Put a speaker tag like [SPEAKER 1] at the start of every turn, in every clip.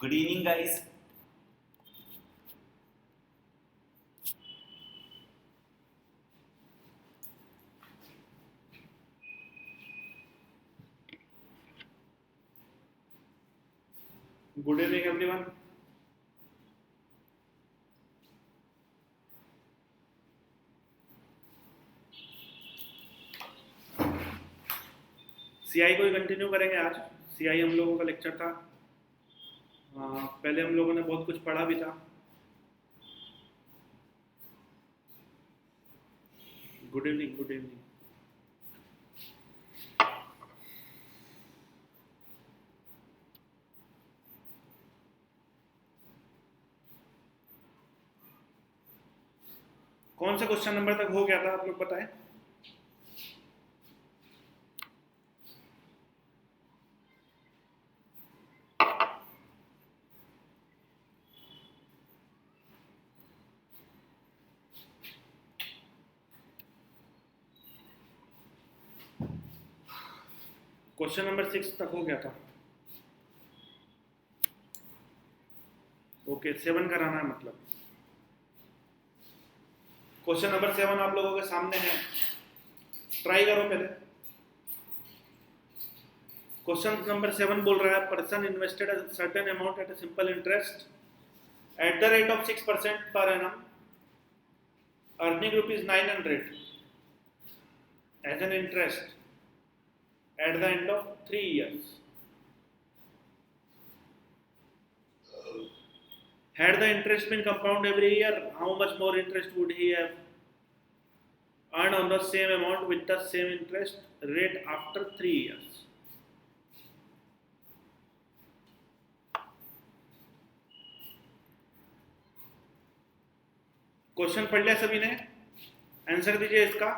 [SPEAKER 1] Good evening, guys.
[SPEAKER 2] Good evening, everyone. CI को ही continue करेंगे आज। सीआई हम लोगों का लेक्चर था। पहले हम लोगों ने बहुत कुछ पढ़ा भी था। Good evening, good evening. कौन से क्वेश्चन नंबर तक हो गया था आप लोग बताएं। क्वेश्चन नंबर 6 तक हो गया था। ओके, 7 कराना है मतलब। क्वेश्चन नंबर 7 आप लोगों के सामने है, ट्राई करो पहले। क्वेश्चन नंबर 7 बोल रहा है person invested a certain amount at a simple interest at the rate of 6% per annum, earning rupees 900 as an interest at the end of 3 years. Had the interest been compound every year, how much more interest would he have earned on the same amount with the same interest rate after 3 years? Question पढ़ लिया सभी ने? Answer दीजिए इसका।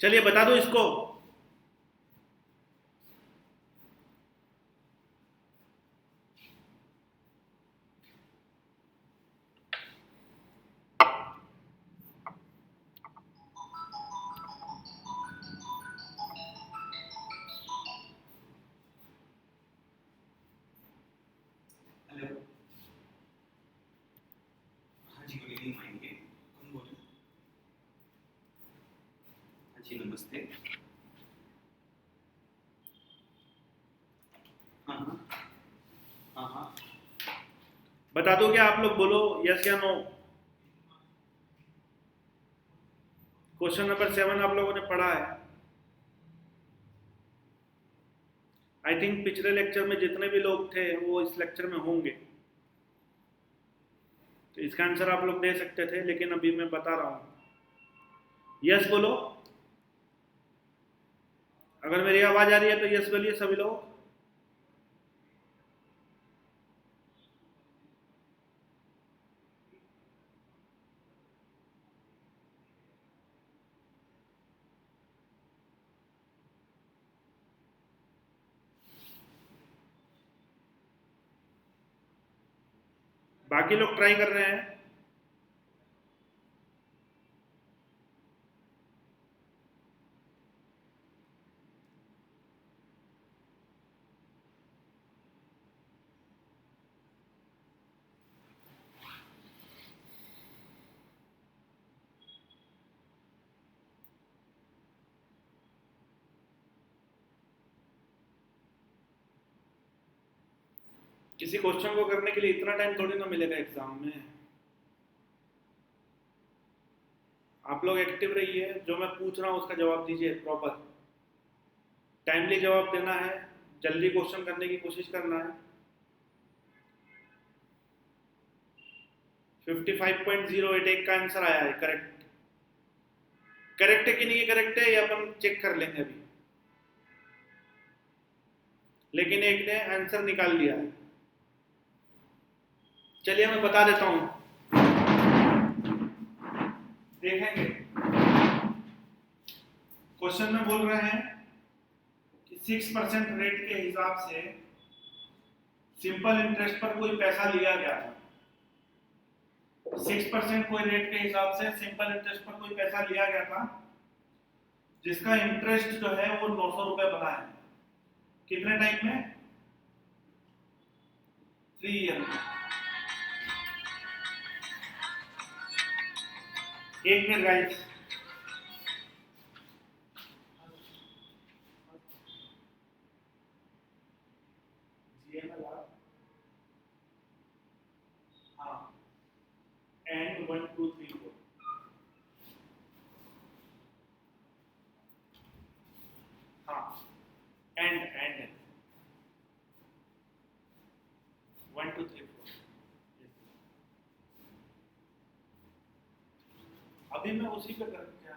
[SPEAKER 2] चलिए बता दो इसको।
[SPEAKER 1] हेलो। हाँ जी, गुड इवनिंग आएंगे। कौन बोल रहे हैं? हाँ जी, नमस्ते। हाँ हाँ हाँ हाँ।
[SPEAKER 2] बता दो क्या आप लोग, बोलो यस या नो। क्वेश्चन नंबर 7 आप लोगों ने पढ़ा है। आई थिंक पिछले लेक्चर में जितने भी लोग थे वो इस लेक्चर में होंगे, तो इसका आंसर आप लोग दे सकते थे, लेकिन अभी मैं बता रहा हूँ। यस बोलो। अगर मेरी आवाज आ रही है तो यस बोलिए सभी लोग। बाकी लोग ट्राई कर रहे हैं। किसी क्वेश्चन को करने के लिए इतना टाइम थोड़ी ना मिलेगा एग्जाम में। आप लोग एक्टिव रहिए, जो मैं पूछ रहा हूँ उसका जवाब दीजिए प्रॉपर। टाइमली जवाब देना है, जल्दी क्वेश्चन करने की कोशिश करना है। 55.08 एक का आंसर आया है करेक्ट। करेक्ट है कि नहीं करेक्ट है ये अपन चेक कर लेंगे अभी, लेकिन एक ने आंसर निकाल लिया है। चलिए मैं बता देता हूं, देखेंगे। क्वेश्चन में बोल रहे हैं कि 6% रेट के हिसाब से सिंपल इंटरेस्ट पर कोई पैसा लिया गया था। 6% कोई रेट के हिसाब से सिंपल इंटरेस्ट पर कोई पैसा लिया गया था, जिसका इंटरेस्ट जो है वो 900 रुपए बना है। कितने टाइम में? 3 ईयर में। एक मिनट गाइस, हाँ, एंड 1 2 3 4, हाँ, एंड 1 2 3 4। अभी मैं उसी पे कर क्या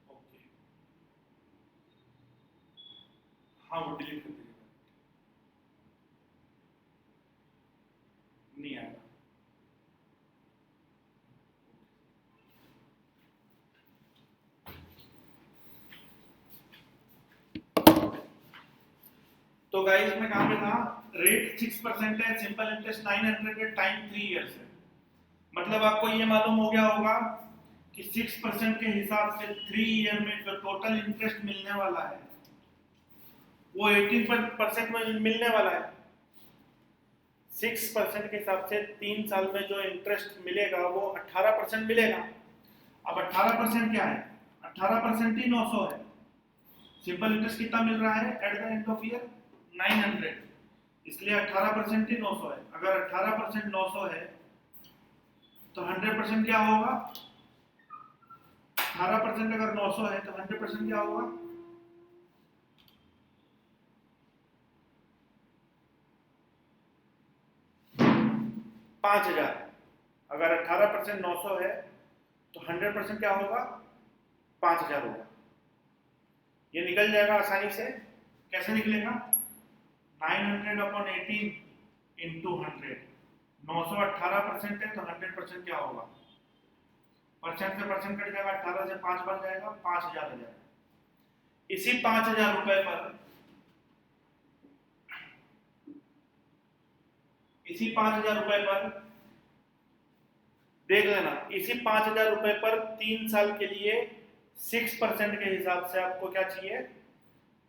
[SPEAKER 2] ओके, हाँ वो डिलीट कर दीजिएगा, नहीं आएगा। तो गाइस मैं कहां पे था? रेट 6% है, सिंपल इंटरेस्ट 900 है, टाइम 3 इयर्स है। मतलब आपको ये मालूम हो गया होगा कि 6% के हिसाब से 3 ईयर में जो टोटल इंटरेस्ट मिलने वाला है वो 18% में मिलने वाला है। 6% के हिसाब से 3 साल में जो इंटरेस्ट मिलेगा वो 18% मिलेगा। अब 18% क्या है? 18% ही 900 है। सिंपल इंटरेस्ट कितना मिल रहा है at the end of year? 900, इसलिए 18% ही 900 है। अगर 18% 900 है तो 100% क्या होगा? 18% अगर 900 है तो 100% क्या होगा? 5000। अगर 18% 900 है तो 100% क्या होगा? 5000 होगा। ये निकल जाएगा आसानी से। कैसे निकलेगा? 900/18 इंटू 100। 900 18% है तो 100% क्या होगा? परसेंट से परसेंट कट जाएगा, 18 से 5 बन जाएगा, 5000 हो जाएगा। इसी 5000 रुपए पर, इसी 5000 रुपए पर देख लेना, इसी 5000 रुपए पर 3 साल के लिए 6% के हिसाब से आपको क्या चाहिए?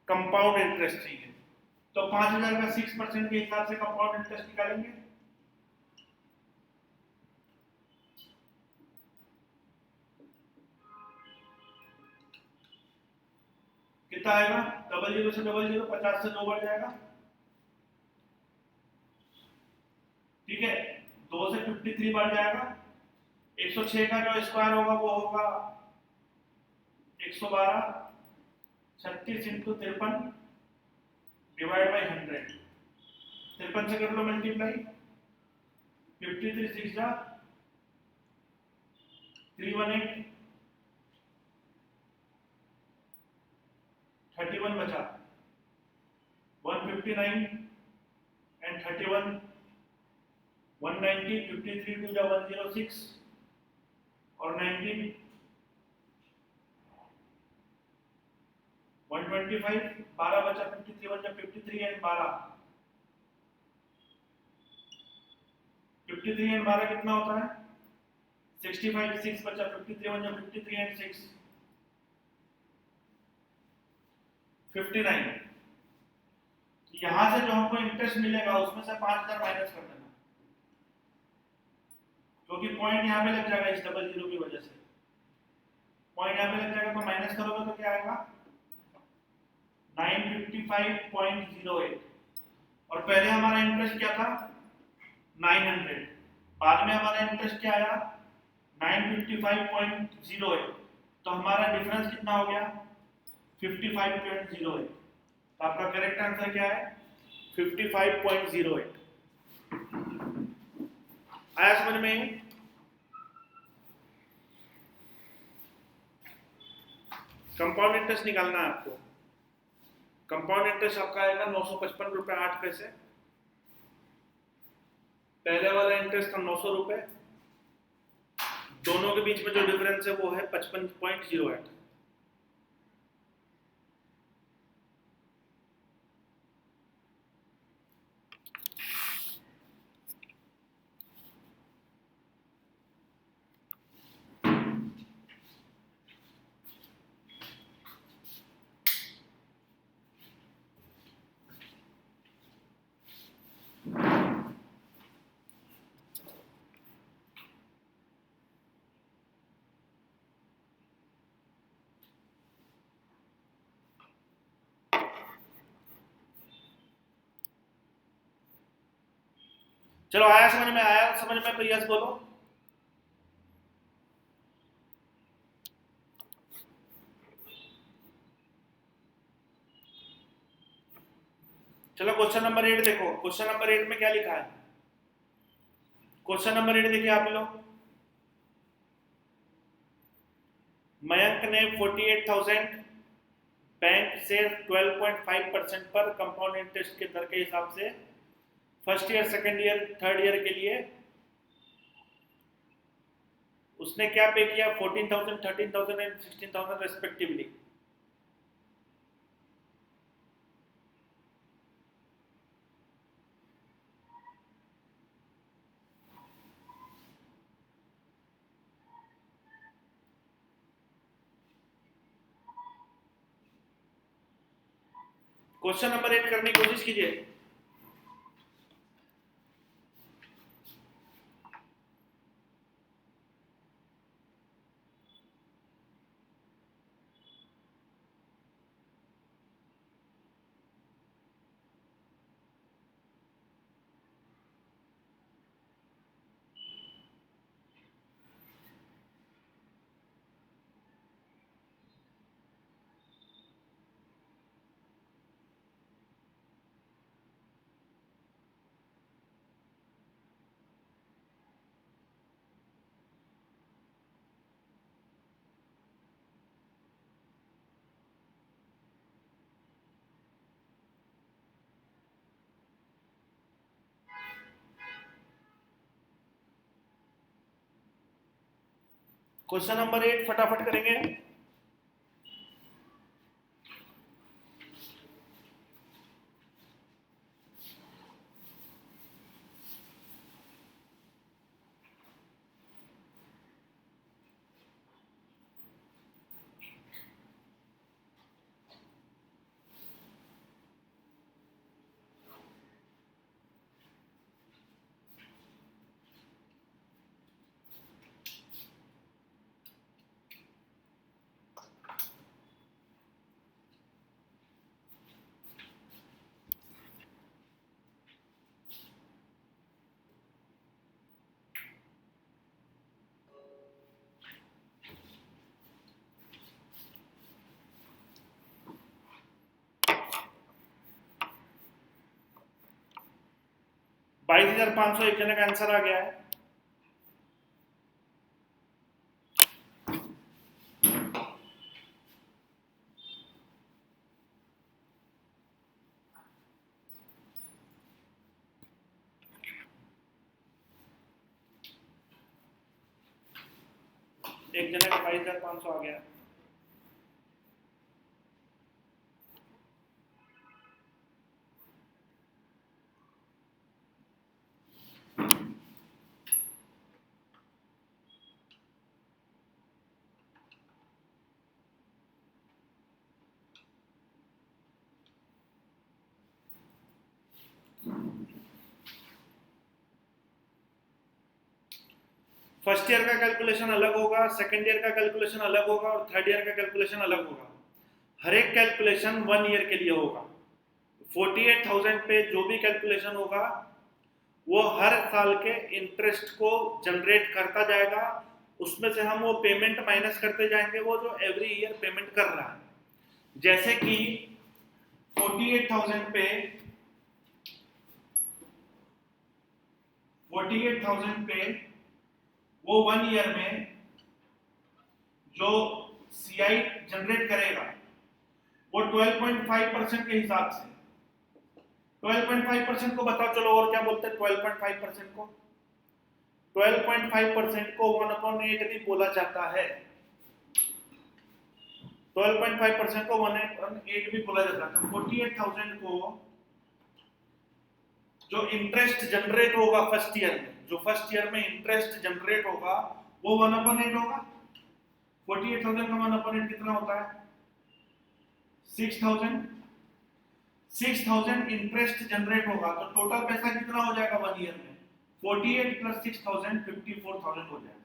[SPEAKER 2] कंपाउंड इंटरेस्ट चाहिए। तो 5000 का 6% के हिसाब से कंपाउंड इंटरेस्ट निकालेंगे। कितना आएगा? डबल जीरो से डबल जीरो, 50 से 2 बढ़ जाएगा, ठीक है। 2 से 53 बढ़ जाएगा। 106 का जो स्क्वायर होगा वो होगा 112। 36 इंटू 53 डिवाइड बाई 100। 53 से कर लो मल्टीप्लाई। 53 6 जा 318, 31 बचा। 159 एंड 31 190। 53 टू जा 106 और 19 125। 12 बचा। 53 1 जा 53 एंड 12। 53 एंड 12 कितना होता है? 65। 6 बचा। 53 1 जा 53 एंड 6 59। यहां से जो हमको इंटरेस्ट मिलेगा उसमें से 5000 माइनस कर देना, क्योंकि पॉइंट यहां पे लग जाएगा इस डबल जीरो की वजह से। पॉइंट यहां पे लग जाएगा तो माइनस करोगे तो क्या आएगा? 955.08। और पहले हमारा इंटरेस्ट क्या था? 900। बाद में हमारा इंटरेस्ट क्या आया 955.08, तो हमारा डिफरेंस कितना हो गया 55.08। तो आपका करेक्ट आंसर क्या है 55.08। आया समझ में? कंपाउंड इंटरेस्ट निकालना है आपको। कंपाउंड इंटरेस्ट आपका आएगा 955 रुपये 8 पैसे। पहले वाला इंटरेस्ट था 900 रुपये, दोनों के बीच में जो डिफरेंस है वो है 55.08। चलो आया समझ में? आया समझ में तो यस बोलो। चलो क्वेश्चन नंबर 8 देखो। क्वेश्चन नंबर 8 में क्या लिखा है? क्वेश्चन नंबर 8 देखिए आप लोग। मयंक ने 48,000 बैंक से 12.5% पर कंपाउंड इंटरेस्ट के दर के हिसाब से first year, second year, third year के लिए उसने क्या पे किया 14,000, 13,000 एंड 16,000 रेस्पेक्टिवली। क्वेश्चन नंबर 8 करने की कोशिश कीजिए। क्वेश्चन नंबर 8 फटाफट करेंगे। $22,500 एक जने का आंसर आ गया है। एक जने का 22,500 आ गया। फर्स्ट ईयर का कैलकुलेशन अलग होगा, सेकेंड ईयर का कैलकुलेशन अलग होगा और थर्ड ईयर का कैलकुलेशन अलग होगा। हर एक कैलकुलेशन 1 ईयर के लिए होगा। 48,000 पे जो भी कैलकुलेशन होगा वो हर साल के इंटरेस्ट को जनरेट करता जाएगा, उसमें से हम वो पेमेंट माइनस करते जाएंगे, वो जो एवरी ईयर पेमेंट कर रहा है। जैसे कि 48,000 पे 48,000 पे वो 1 ईयर में जो सीआई जनरेट करेगा वो 12.5% के हिसाब से, 12.5% को बताओ चलो और क्या बोलते हैं 12.5% को, 12.5% को 1/8 भी बोला जाता है, 12.5% को 1/8 भी बोला जाता है। तो 48,000 को जो इंटरेस्ट जनरेट होगा फर्स्ट ईयर में, जो फर्स्ट ईयर में इंटरेस्ट जनरेट होगा वो 1/8 होगा। 48,000 का 1/8 कितना होता है 6,000। 6,000 इंटरेस्ट जनरेट होगा तो टोटल पैसा कितना हो जाएगा 1 ईयर में, 48 प्लस 6,000 54,000 हो जाएगा।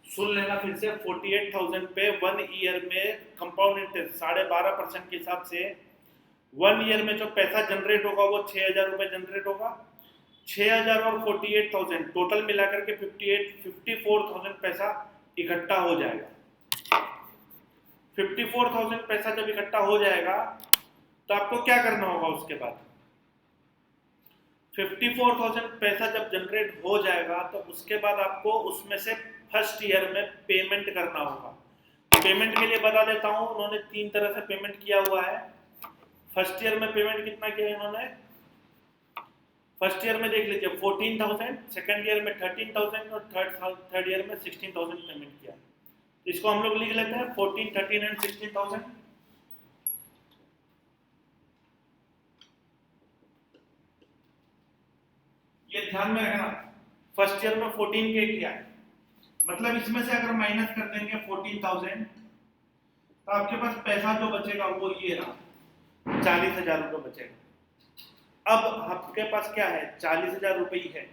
[SPEAKER 2] सुन लेना फिर से, 48,000 पे 1 ईयर में कंपाउंड इंटरेस्ट 12.5% के हिसाब से 1 ईयर में जो पैसा जनरेट होगा वो 6,000 रुपए जनरेट होगा। 6,000 और 48,000 टोटल मिलाकर के 54,000 पैसा इकट्ठा हो जाएगा। 54,000 पैसा जब इकट्ठा हो जाएगा तो आपको क्या करना होगा उसके बाद, 54,000 पैसा जब जनरेट हो जाएगा तो उसके बाद आपको उसमें से फर्स्ट ईयर में पेमेंट करना होगा। पेमेंट के लिए बता देता हूं, उन्होंने 3 तरह से पेमेंट किया हुआ है। फर्स्ट ईयर में पेमेंट कितना किया इन्होंने, फर्स्ट ईयर में देख लीजिए 14,000, सेकंड ईयर में 13,000 और थर्ड ईयर में 16,000 पेमेंट किया। इसको हम लोग लिख लेते हैं 14, 13 एंड 16,000। ये ध्यान में रखना, फर्स्ट ईयर में 14 के किया है, मतलब इसमें से अगर माइनस कर देंगे 14,000 तो आपके पास पैसा जो बचेगा वो ये रहा 40,000 रुपये बचेगा। अब आपके पास क्या है 40,000 रुपये ही है,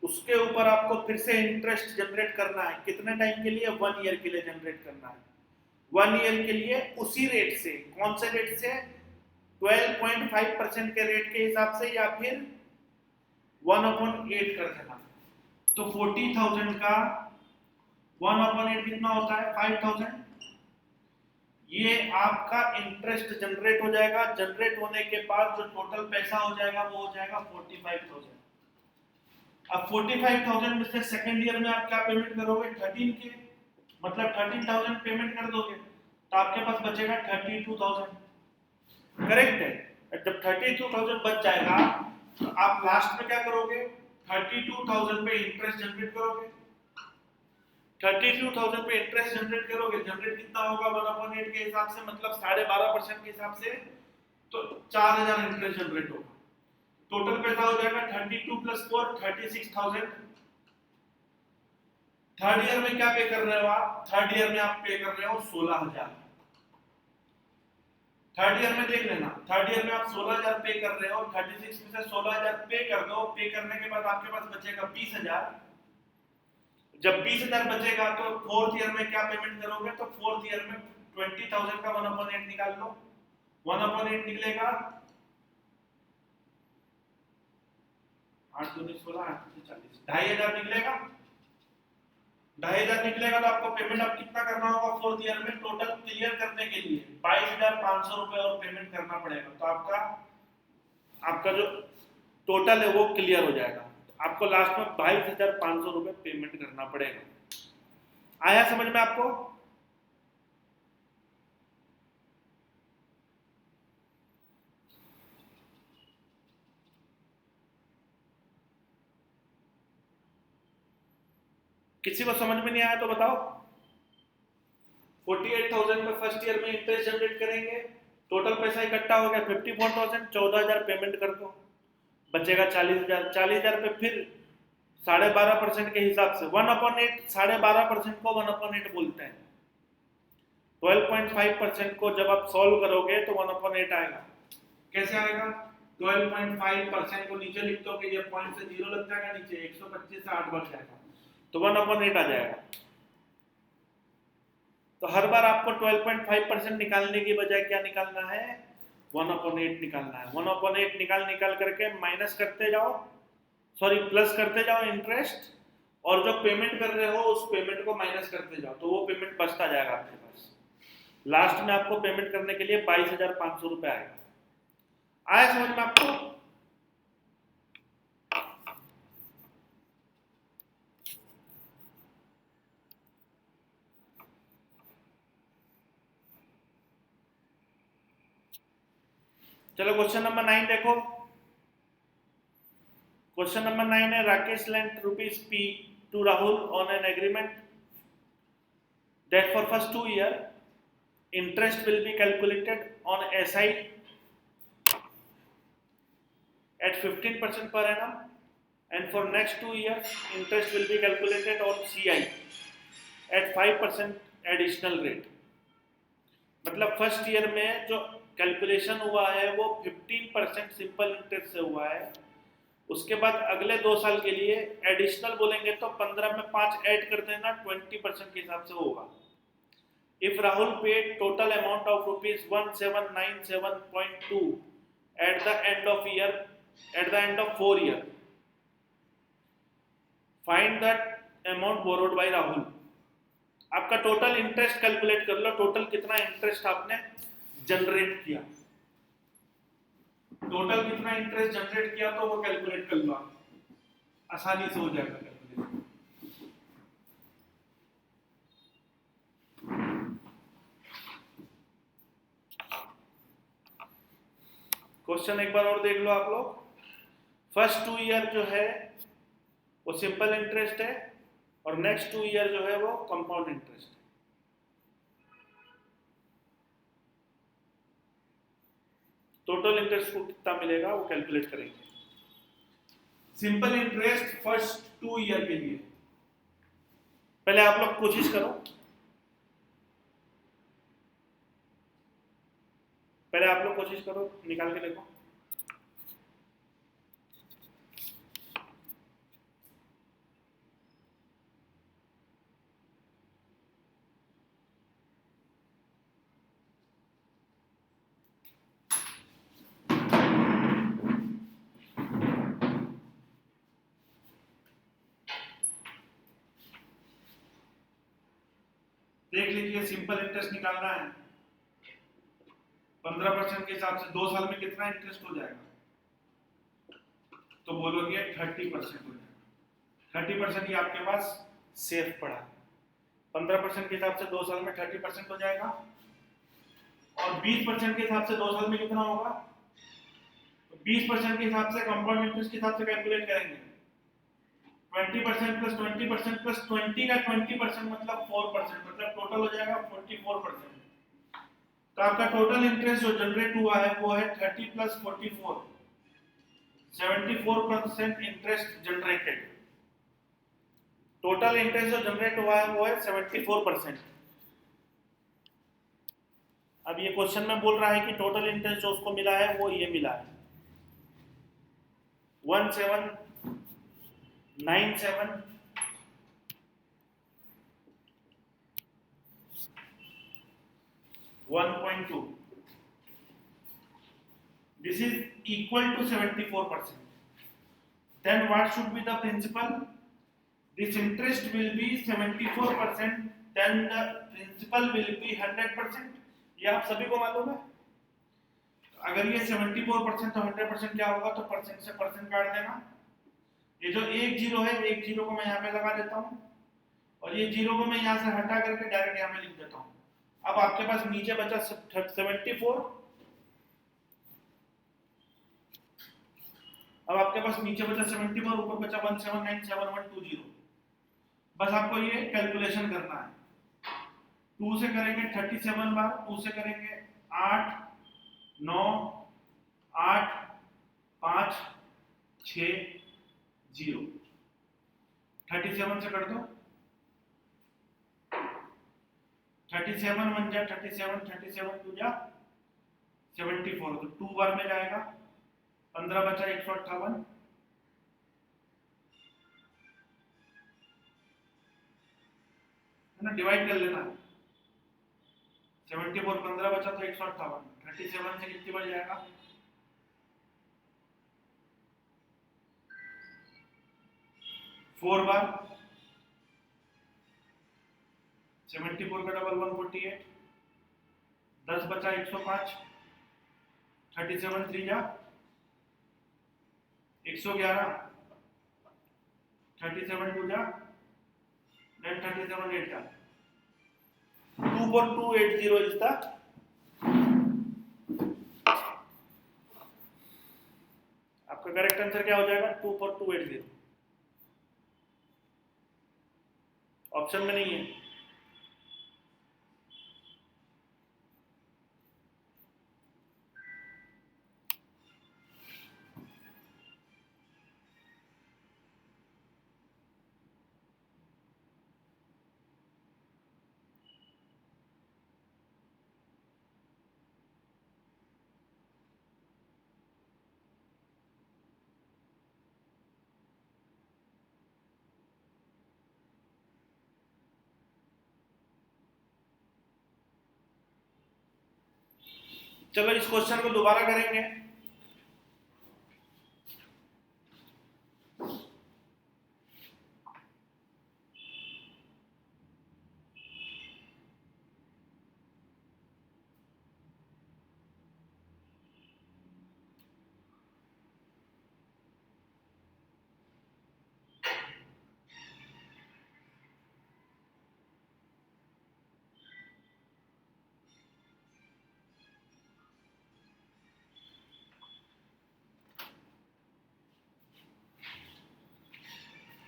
[SPEAKER 2] उसके ऊपर आपको फिर से इंटरेस्ट जनरेट करना है। कितने टाइम के लिए, 1 ईयर के लिए जनरेट करना है। 1 ईयर के लिए उसी रेट से, कौन से रेट से, 12.5% के रेट के हिसाब से या फिर 1/8 कर देना। तो 40,000 का 1/8 कितना होता है 5,000। ये आपका इंटरेस्ट जनरेट हो जाएगा। जनरेट होने के बाद जो टोटल पैसा हो जाएगा वो हो जाएगा 45,000। अब 45,000 में से सेकंड ईयर में आप क्या पेमेंट करोगे 13 के, मतलब 13,000 पेमेंट कर दोगे तो आपके पास बचेगा 32,000। करेक्ट है। जब 32,000 बच जाएगा तो आप लास्ट में क्या करोगे 32,000 पे इंटरेस्ट जनरेट करोगे। 32,000 पे इंटरेस्ट जनरेट करोगे, जनरेट कितना होगा 1/8 के हिसाब से, मतलब 12.5% के हिसाब से, तो 4,000 इंटरेस्ट जनरेट होगा। टोटल पैसा हो जाएगा 32 प्लस 4 36,000। थर्ड ईयर में क्या पे कर रहे हो आप, थर्ड ईयर में आप पे कर रहे हो 16,000। थर्ड ईयर में देख लेना, थर्ड ईयर में आप 16,000 पे कर रहे हो, 36 में से 16,000 पे कर दो। पे करने के बाद आपके पास बचेगा 20,000। जब 20,000 बचेगा तो फोर्थ ईयर में क्या पेमेंट करोगे, तो फोर्थ ईयर में 20,000 का 1/8 निकाल लो। 1/8 निकलेगा 8 दूनी 16 8 40, 2,500 निकलेगा। 2,500 निकलेगा तो आपको पेमेंट अब कितना करना होगा फोर्थ ईयर में, टोटल क्लियर करने के लिए 22,500 रुपए और पेमेंट करना पड़ेगा। तो आपका जो टोटल है वो क्लियर हो जाएगा। आपको लास्ट में 22,500 रुपए पेमेंट करना पड़ेगा। आया समझ में आपको? किसी को समझ में नहीं आया तो बताओ। 48,000 में फर्स्ट ईयर में इंटरेस्ट जनरेट करेंगे, टोटल पैसा इकट्ठा हो गया 54,000, 14,000 पेमेंट कर दो, बचेगा 40,000। 40,000 पे फिर 12.5% के हिसाब से 1/8, 12.5% को 1/8 बोलते हैं। 12.5% को जब आप सॉल्व करोगे तो 1/8 आएगा। कैसे आएगा, 12.5% को नीचे लिख दो कि ये पॉइंट से 0 लग जाएगा, नीचे 125 से 8 बढ़ जाएगा तो 1/8 आ जाएगा। तो हर बार आपको 12.5% निकालने की बजाय क्या निकालना है 1/8 निकालना है। 1/8 निकाल करके माइनस करते जाओ, सॉरी प्लस करते जाओ इंटरेस्ट, और जो पेमेंट कर रहे हो उस पेमेंट को माइनस करते जाओ, तो वो पेमेंट बचता जाएगा आपके पास। लास्ट में आपको पेमेंट करने के लिए 22,500 रुपये आएगा। आया समझ में आपको? चलो क्वेश्चन नंबर 9 देखो। क्वेश्चन नंबर 9 है, Rakesh lent rupees P to Rahul on an agreement that for first 2 year interest will be calculated on SI at 15% per annum, and for next 2 years interest will be calculated on CI at 5% additional rate। मतलब first year में जो calculation हुआ है वो 15% simple interest से हुआ है, उसके बाद अगले 2 साल के लिए एडिशनल बोलेंगे तो 15 में 5 ऐड कर देना, 20% के हिसाब से होगा। If Rahul paid total amount of ₹1797.2 at the end of 4 year, find that amount borrowed by Rahul. आपका टोटल इंटरेस्ट कैलकुलेट कर लो, टोटल कितना इंटरेस्ट आपने जनरेट किया, टोटल कितना इंटरेस्ट जनरेट किया तो वो कैलकुलेट कर लो, आसानी से हो जाएगा कैलकुलेट। क्वेश्चन एक बार और देख लो आप लोग। फर्स्ट 2 ईयर जो है वो सिंपल इंटरेस्ट है, और नेक्स्ट 2 ईयर जो है वो कंपाउंड इंटरेस्ट है। टोटल इंटरेस्ट को कितना मिलेगा वो कैलकुलेट करेंगे। सिंपल इंटरेस्ट फर्स्ट 2 ईयर के लिए पहले आप लोग कोशिश करो, निकाल के देखो। देख लीजिए, सिंपल इंटरेस्ट निकालना है 15% के हिसाब से 2 साल में कितना इंटरेस्ट हो जाएगा, तो बोलोगे 30% हो जाएगा। 30% ही आपके पास सेफ पड़ा है। 15% के हिसाब से 2 साल में 30% हो जाएगा, और 20% के हिसाब से 2 साल में कितना होगा, तो 20% के हिसाब से कंपाउंड इंटरेस्ट के हिसाब से कैलकुलेट करेंगे। 20% प्लस 20% प्लस 20 का 20% मतलब 4%, मतलब टोटल हो जाएगा 44%। तो आपका टोटल इंटरेस्ट जो जनरेट हुआ है वो है 30 plus 44, 74% interest generated. Total interest जो जनरेट हुआ है वो है 74%। अब ये क्वेश्चन में बोल रहा है कि टोटल इंटरेस्ट जो उसको मिला है वो ये मिला है 1797.1.2. This is equal to 74%. Then what should be the principal? This interest will be 74%, then the principal will be 100%. ये आप सभी को मालूम है। अगर ये 74% तो 100% क्या होगा, तो परसेंट से परसेंट काट देना। ये जो एक जीरो है, एक जीरो को मैं यहाँ पे लगा देता हूँ, और ये जीरो को मैं यहाँ से हटा करके डायरेक्ट यहाँ में लिख देता हूँ। अब आपके पास नीचे बचा 74, अब आपके पास नीचे बचा 74, ऊपर बचा 1797120। बस आपको ये कैलकुलेशन करना है। 2 से करेंगे 37 बार, 2 से करेंगे 8 9 8 5 6 0। 37 से कर दो, 37 1 जा 37, 37 2 जा 74, तो 2 बार में जाएगा। 15 बचा 158, है ना, डिवाइड कर लेना। 74 15 बचा तो 158, 37 से कितनी बढ़ जाएगा? 4 बार 74 का डबल 148, 10 बचा 105, 37 3 जा 111, 37 2 जा, then 37 8 जा, 24280 is the आपका करेक्ट आंसर क्या हो जाएगा? 24280, ऑप्शन में नहीं है। चलो इस क्वेश्चन को दोबारा करेंगे।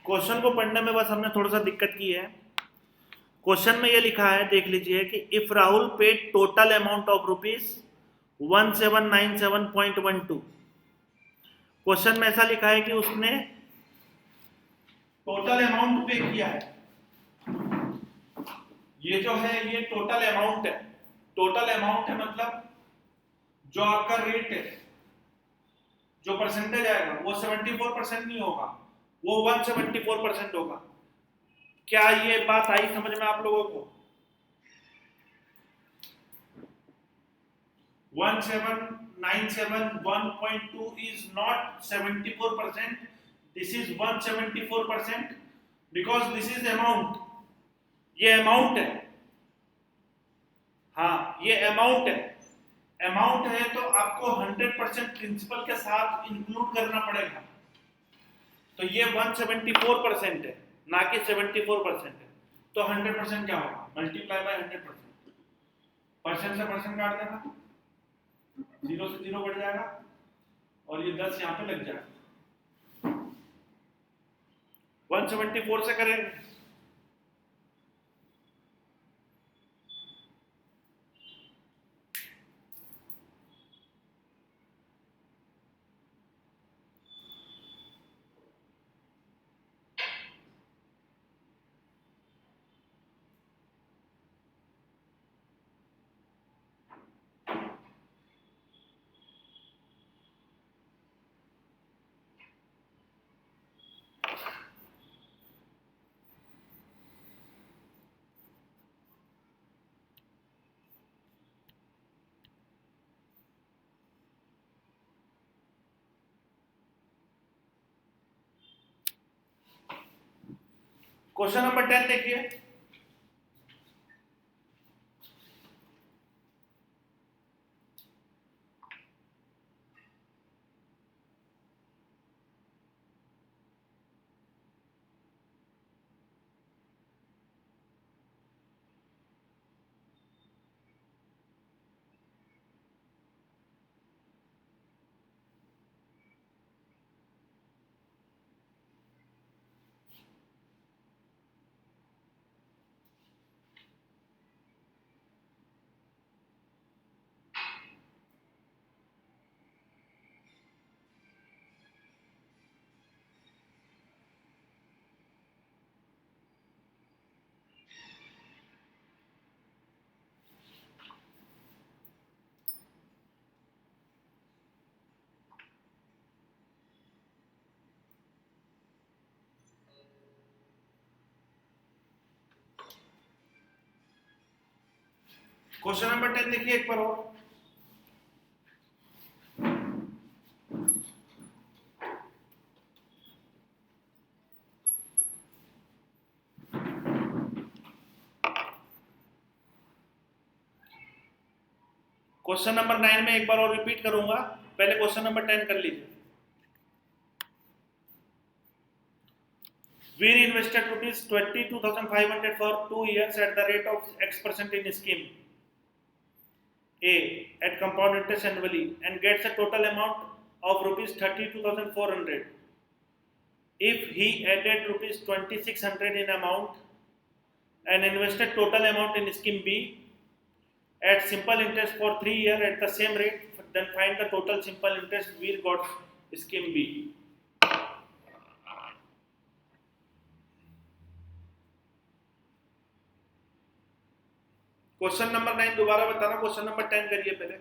[SPEAKER 2] क्वेश्चन को पढ़ने में बस हमने थोड़ा सा दिक्कत की है। क्वेश्चन में ये लिखा है, देख लीजिए कि if Rahul paid total amount of ₹1797.12, question में ऐसा लिखा है कि उसने टोटल अमाउंट पे किया है। ये जो है ये टोटल अमाउंट है। टोटल अमाउंट है मतलब जो आपका रेट है, जो परसेंटेज आएगा वो 74% नहीं होगा, वो 174% होगा। क्या ये बात आई समझ में आप लोगों को? 1797.1.2 is not 74%. This is 174% because this is amount. ये अमाउंट है। हाँ ये अमाउंट है। अमाउंट है तो आपको 100% प्रिंसिपल के साथ इंक्लूड करना पड़ेगा। तो ये 174% है, ना कि 74% है। तो 100% क्या होगा? Multiply by 100%। परसेंट से परसेंट काट देना, 0 से 0 बढ़ जाएगा और ये 10 यहाँ पे लग जाएगा। 174 से करेंगे। क्वेश्चन नंबर 10 देखिए। क्वेश्चन नंबर 10 देखिए एक बार और। क्वेश्चन नंबर 9 में एक बार और रिपीट करूंगा, पहले क्वेश्चन नंबर 10 कर लीजिए। Veer invested rupees 22,500 for 2 years at the rate of X% in scheme A at compound interest annually and gets a total amount of rupees 32,400. If he added rupees 2,600 in amount and invested total amount in scheme B at simple interest for 3 years at the same rate, then find the total simple interest Veer got scheme B. Question number 9 दोबारा बताना, question number 10 करिए पहले।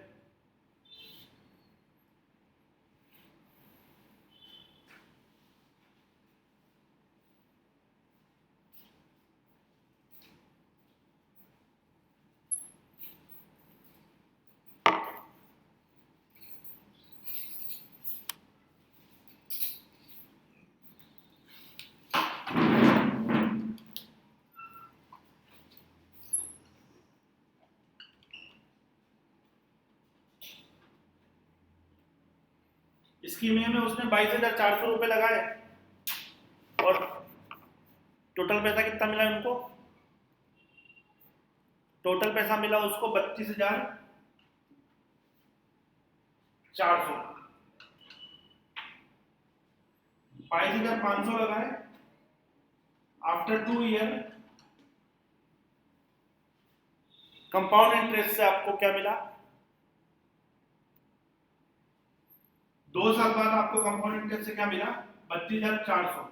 [SPEAKER 2] Scheme ए में उसने 22,400 रुपए लगाए और total पैसा कितना मिला उनको? टोटल पैसा मिला उसको 32,400। 22,500 लगाए आफ्टर 2 ईयर, कंपाउंड इंटरेस्ट से आपको क्या मिला? 2 साल बाद आपको कंपाउंड इंटरेस्ट से क्या मिला? 32,400।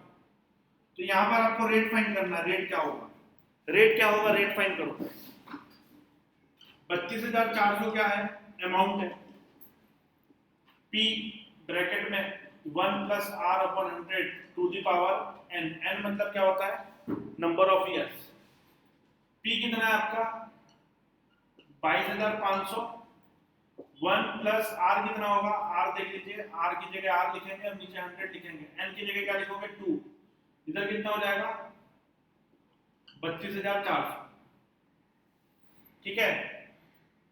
[SPEAKER 2] तो यहां पर आपको रेट फाइंड करना है। रेट क्या होगा? रेट क्या होगा? रेट फाइंड करो। 32,400 क्या है? अमाउंट है। P ब्रैकेट में 1 plus R upon 100 to the power n। n मतलब क्या होता है? Number of years. P कितना है आपका? 22,500। 1 प्लस R कितना होगा? R देख लीजिए, R की जगह R लिखेंगे और नीचे 100 लिखेंगे। n की जगह क्या लिखोगे? 2। इधर कितना हो जाएगा? 32,400। ठीक है,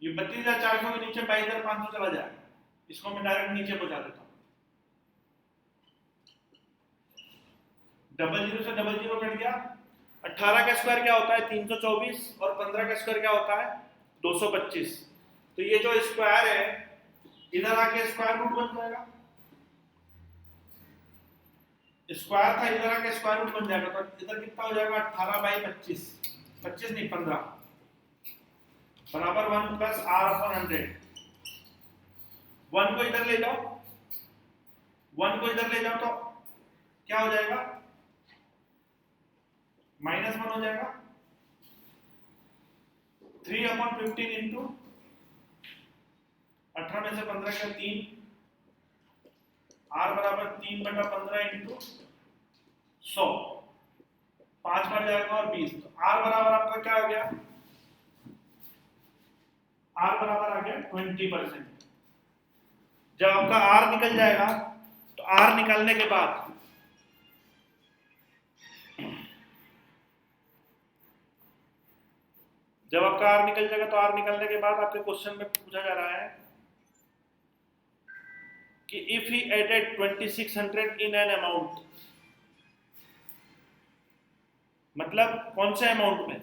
[SPEAKER 2] ये 32,400 के नीचे 22,500 चला जाएगा। इसको मैं डायरेक्ट नीचे पहुंचा देता हूं। 00 से 00 कट गया। 18 का स्क्वायर क्या होता है? 324 और 15 का स्क्वायर क्या होता है? 225। तो ये जो स्क्वायर है इधर आके स्क्वायर रूट बन जाएगा। स्क्वायर था, इधर आके स्क्वायर रूट बन जाएगा। तो इधर कितना हो जाएगा? 18/25, 25 नहीं 15 बराबर 1 प्लस R अपॉन 100। 1 को इधर ले जाओ, 1 को इधर ले जाओ तो क्या हो जाएगा? -1 हो जाएगा। 3 अपॉन 15 इंटू 18 में से 15 का 3, R बराबर 3/15 इंटू 100, 5 बढ़ जाएगा और 20। तो R बराबर आपका क्या हो गया? R बराबर आ गया 20%। जब आपका R निकल जाएगा तो R निकालने के बाद आपके क्वेश्चन में पूछा जा रहा है कि if he added 2,600 in an amount, मतलब कौन से अमाउंट में?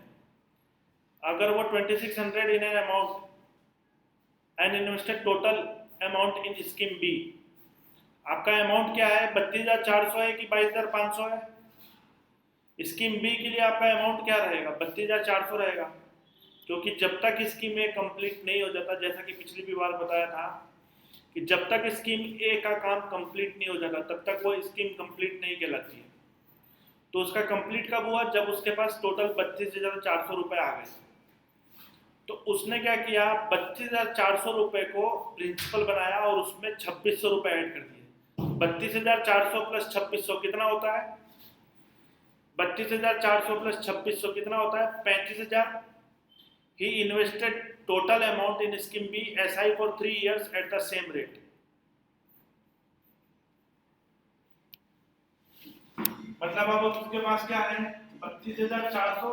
[SPEAKER 2] अगर वो 2,600 in an amount and invested total amount in scheme B. आपका अमाउंट क्या है? 32,400 है कि 22,500 है? स्कीम बी के लिए आपका अमाउंट क्या रहेगा? 32,400 रहेगा, क्योंकि जब तक स्कीम ए कंप्लीट नहीं हो जाता, जैसा कि पिछली भी बार बताया था कि जब तक स्कीम ए का काम कंप्लीट नहीं हो जाता तब तक वो स्कीम कंप्लीट नहीं कहलाती है। तो उसका कंप्लीट कब हुआ? जब उसके पास टोटल 32,400 रुपए आ गए। तो उसने क्या किया? 32,400 रुपए को प्रिंसिपल बनाया और उसमें 2,600 रुपए ऐड कर दिए। 32,400 प्लस 2,600 कितना होता है? 32,400 प्लस 2,600 कितना होता है? 35,000। He invested total amount in scheme B SI for 3 years at the same rate. मतलब अब उसके पास क्या है? 32,400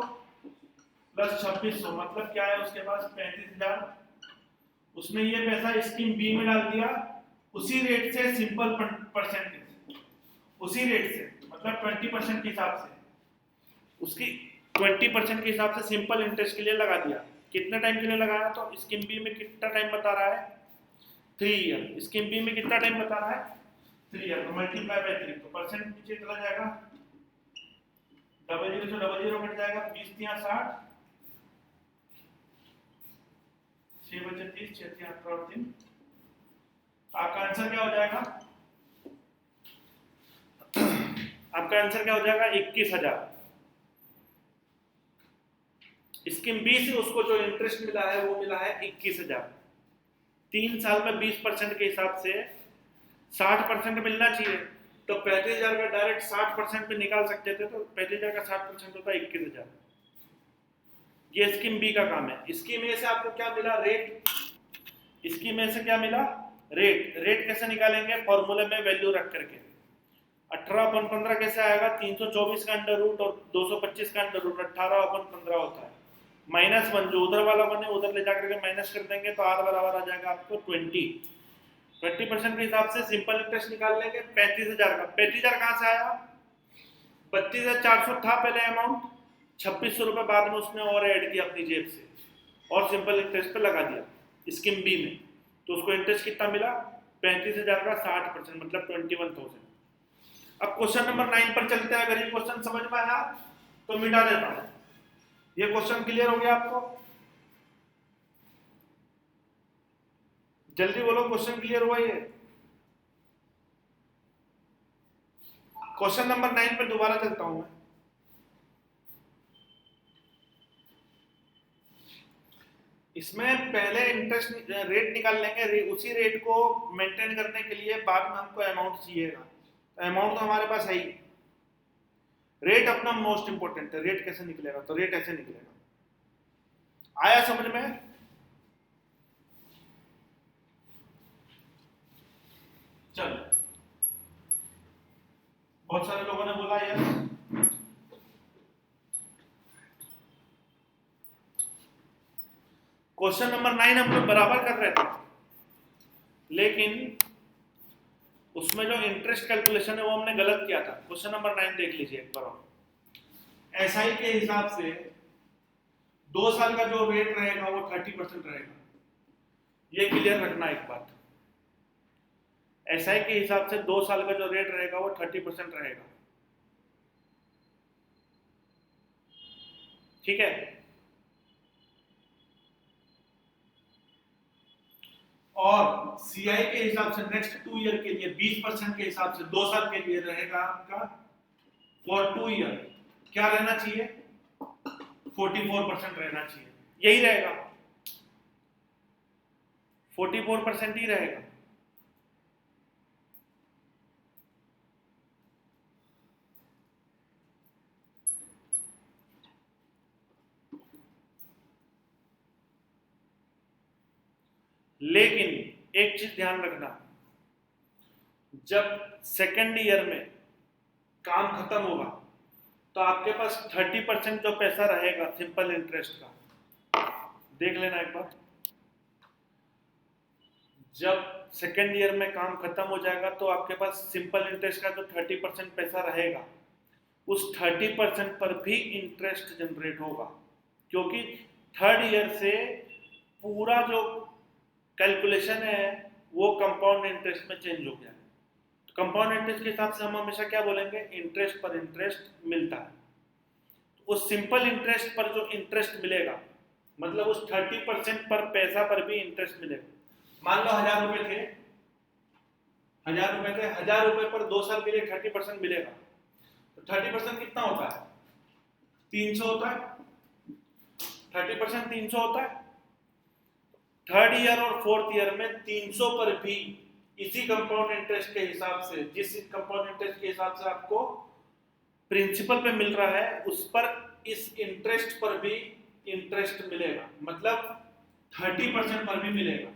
[SPEAKER 2] प्लस 2,600 मतलब क्या है? उसके पास 35,000। उसने ये पैसा स्कीम बी में डाल दिया, उसी रेट से सिंपल परसेंटेज, उसी रेट से मतलब 20% के हिसाब से, उसकी 20% के हिसाब से सिंपल इंटरेस्ट के लिए लगा दिया। कितने टाइम के लिए लगाया? तो स्कीम बी में कितना टाइम बता रहा है? 3 ईयर। स्कीम बी में कितना टाइम बता रहा है? 3 ईयर। तो मल्टीप्लाई बाय 3, तो परसेंट नीचे चला जाएगा, 00 से 00 कट जाएगा, 20 3 60, 6 बचे 30, 6 3 18 और 3। आपका आंसर क्या हो जाएगा? आपका आंसर क्या हो जाएगा? 21,000। स्कीम बी से उसको जो इंटरेस्ट मिला है वो मिला है 21,000। 3 साल में 20% के हिसाब से 60% मिलना चाहिए, तो 35,000 का डायरेक्ट 60% पे निकाल सकते थे, तो 35,000 का 60% होता है 21,000। ये स्कीम बी का काम है। स्कीम ए से आपको क्या मिला? रेट। स्कीम ए से क्या मिला? रेट। रेट कैसे निकालेंगे? फॉर्मूले में वैल्यू रख करके। 18/15 कैसे आएगा? 324 का अंडर रूट और 225 का अंडर रूट 18/15 होता है। -1 जो उधर वाला बने उधर ले जाकर के माइनस कर देंगे, तो आर बराबर आ जाएगा आपको 20% के हिसाब से सिंपल इंटरेस्ट निकाल लेंगे 35,000 का। 35,000 कहाँ से आया? 32,400 था पहले अमाउंट, 2600 रुपये बाद में उसने और ऐड किया अपनी जेब से और सिंपल इंटरेस्ट पे लगा दिया स्कीम बी में, तो उसको इंटरेस्ट कितना मिला? 35,000 का 60% मतलब 21,000। अब क्वेश्चन नंबर 9 पर चलते हैं। अगर ये क्वेश्चन समझ में आया तो मिटा देता हूं। ये क्वेश्चन क्लियर हो गया आपको? जल्दी बोलो, क्वेश्चन क्लियर हुआ? ये क्वेश्चन नंबर 9 पर दोबारा चलता हूं मैं। इसमें पहले इंटरेस्ट रेट निकाल लेंगे, उसी रेट को मेंटेन करने के लिए बाद में हमको अमाउंट चाहिएगा, तो अमाउंट तो हमारे पास है ही। रेट अपना मोस्ट इंपोर्टेंट है। रेट कैसे निकलेगा? तो रेट ऐसे निकलेगा। आया समझ में? चलो, बहुत सारे लोगों ने बोला यार क्वेश्चन नंबर 9 हम लोग बराबर कर रहे थे, लेकिन उसमें जो इंटरेस्ट कैलकुलेशन है वो हमने गलत किया था। क्वेश्चन नंबर 9 देख लीजिए एक बार। एसआई के हिसाब से 2 साल का जो रेट रहेगा वो 30% रहेगा। ये क्लियर रखना एक बात। एसआई के हिसाब से 2 साल का जो रेट रहेगा वो 30% रहेगा। ठीक है? और सीआई के हिसाब से नेक्स्ट 2 ईयर के लिए 20% के हिसाब से 2 साल के लिए रहेगा आपका फॉर 2 ईयर क्या रहना चाहिए? 44% रहना चाहिए। यही रहेगा, 44% ही रहेगा। लेकिन एक चीज ध्यान रखना, जब सेकेंड ईयर में काम खत्म होगा तो आपके पास 30% जो पैसा रहेगा सिंपल इंटरेस्ट का, देख लेना एक बार। जब सेकेंड ईयर में काम खत्म हो जाएगा तो आपके पास सिंपल इंटरेस्ट का जो 30% पैसा रहेगा, उस 30% पर भी इंटरेस्ट जनरेट होगा, क्योंकि थर्ड ईयर से पूरा जो कैलकुलेशन है वो कंपाउंड इंटरेस्ट में चेंज हो गया है। तो कंपाउंड इंटरेस्ट के हिसाब से हम हमेशा क्या बोलेंगे? इंटरेस्ट पर इंटरेस्ट मिलता है। तो उस सिंपल इंटरेस्ट पर जो इंटरेस्ट मिलेगा, मतलब उस 30% पर पैसा पर भी इंटरेस्ट मिलेगा। मान लो 1,000 रुपए थे, 1,000 रुपए पर 2 साल के लिए 30% मिलेगा, तो 30% कितना होता है? 300 होता है। 30% 300 होता है। थर्ड ईयर और फोर्थ ईयर में 300 पर भी इसी कंपाउंड इंटरेस्ट के हिसाब से, जिस कंपाउंड इंटरेस्ट के हिसाब से आपको प्रिंसिपल पे मिल रहा है, उस पर इस इंटरेस्ट पर भी इंटरेस्ट मिलेगा, मतलब 30% पर भी मिलेगा।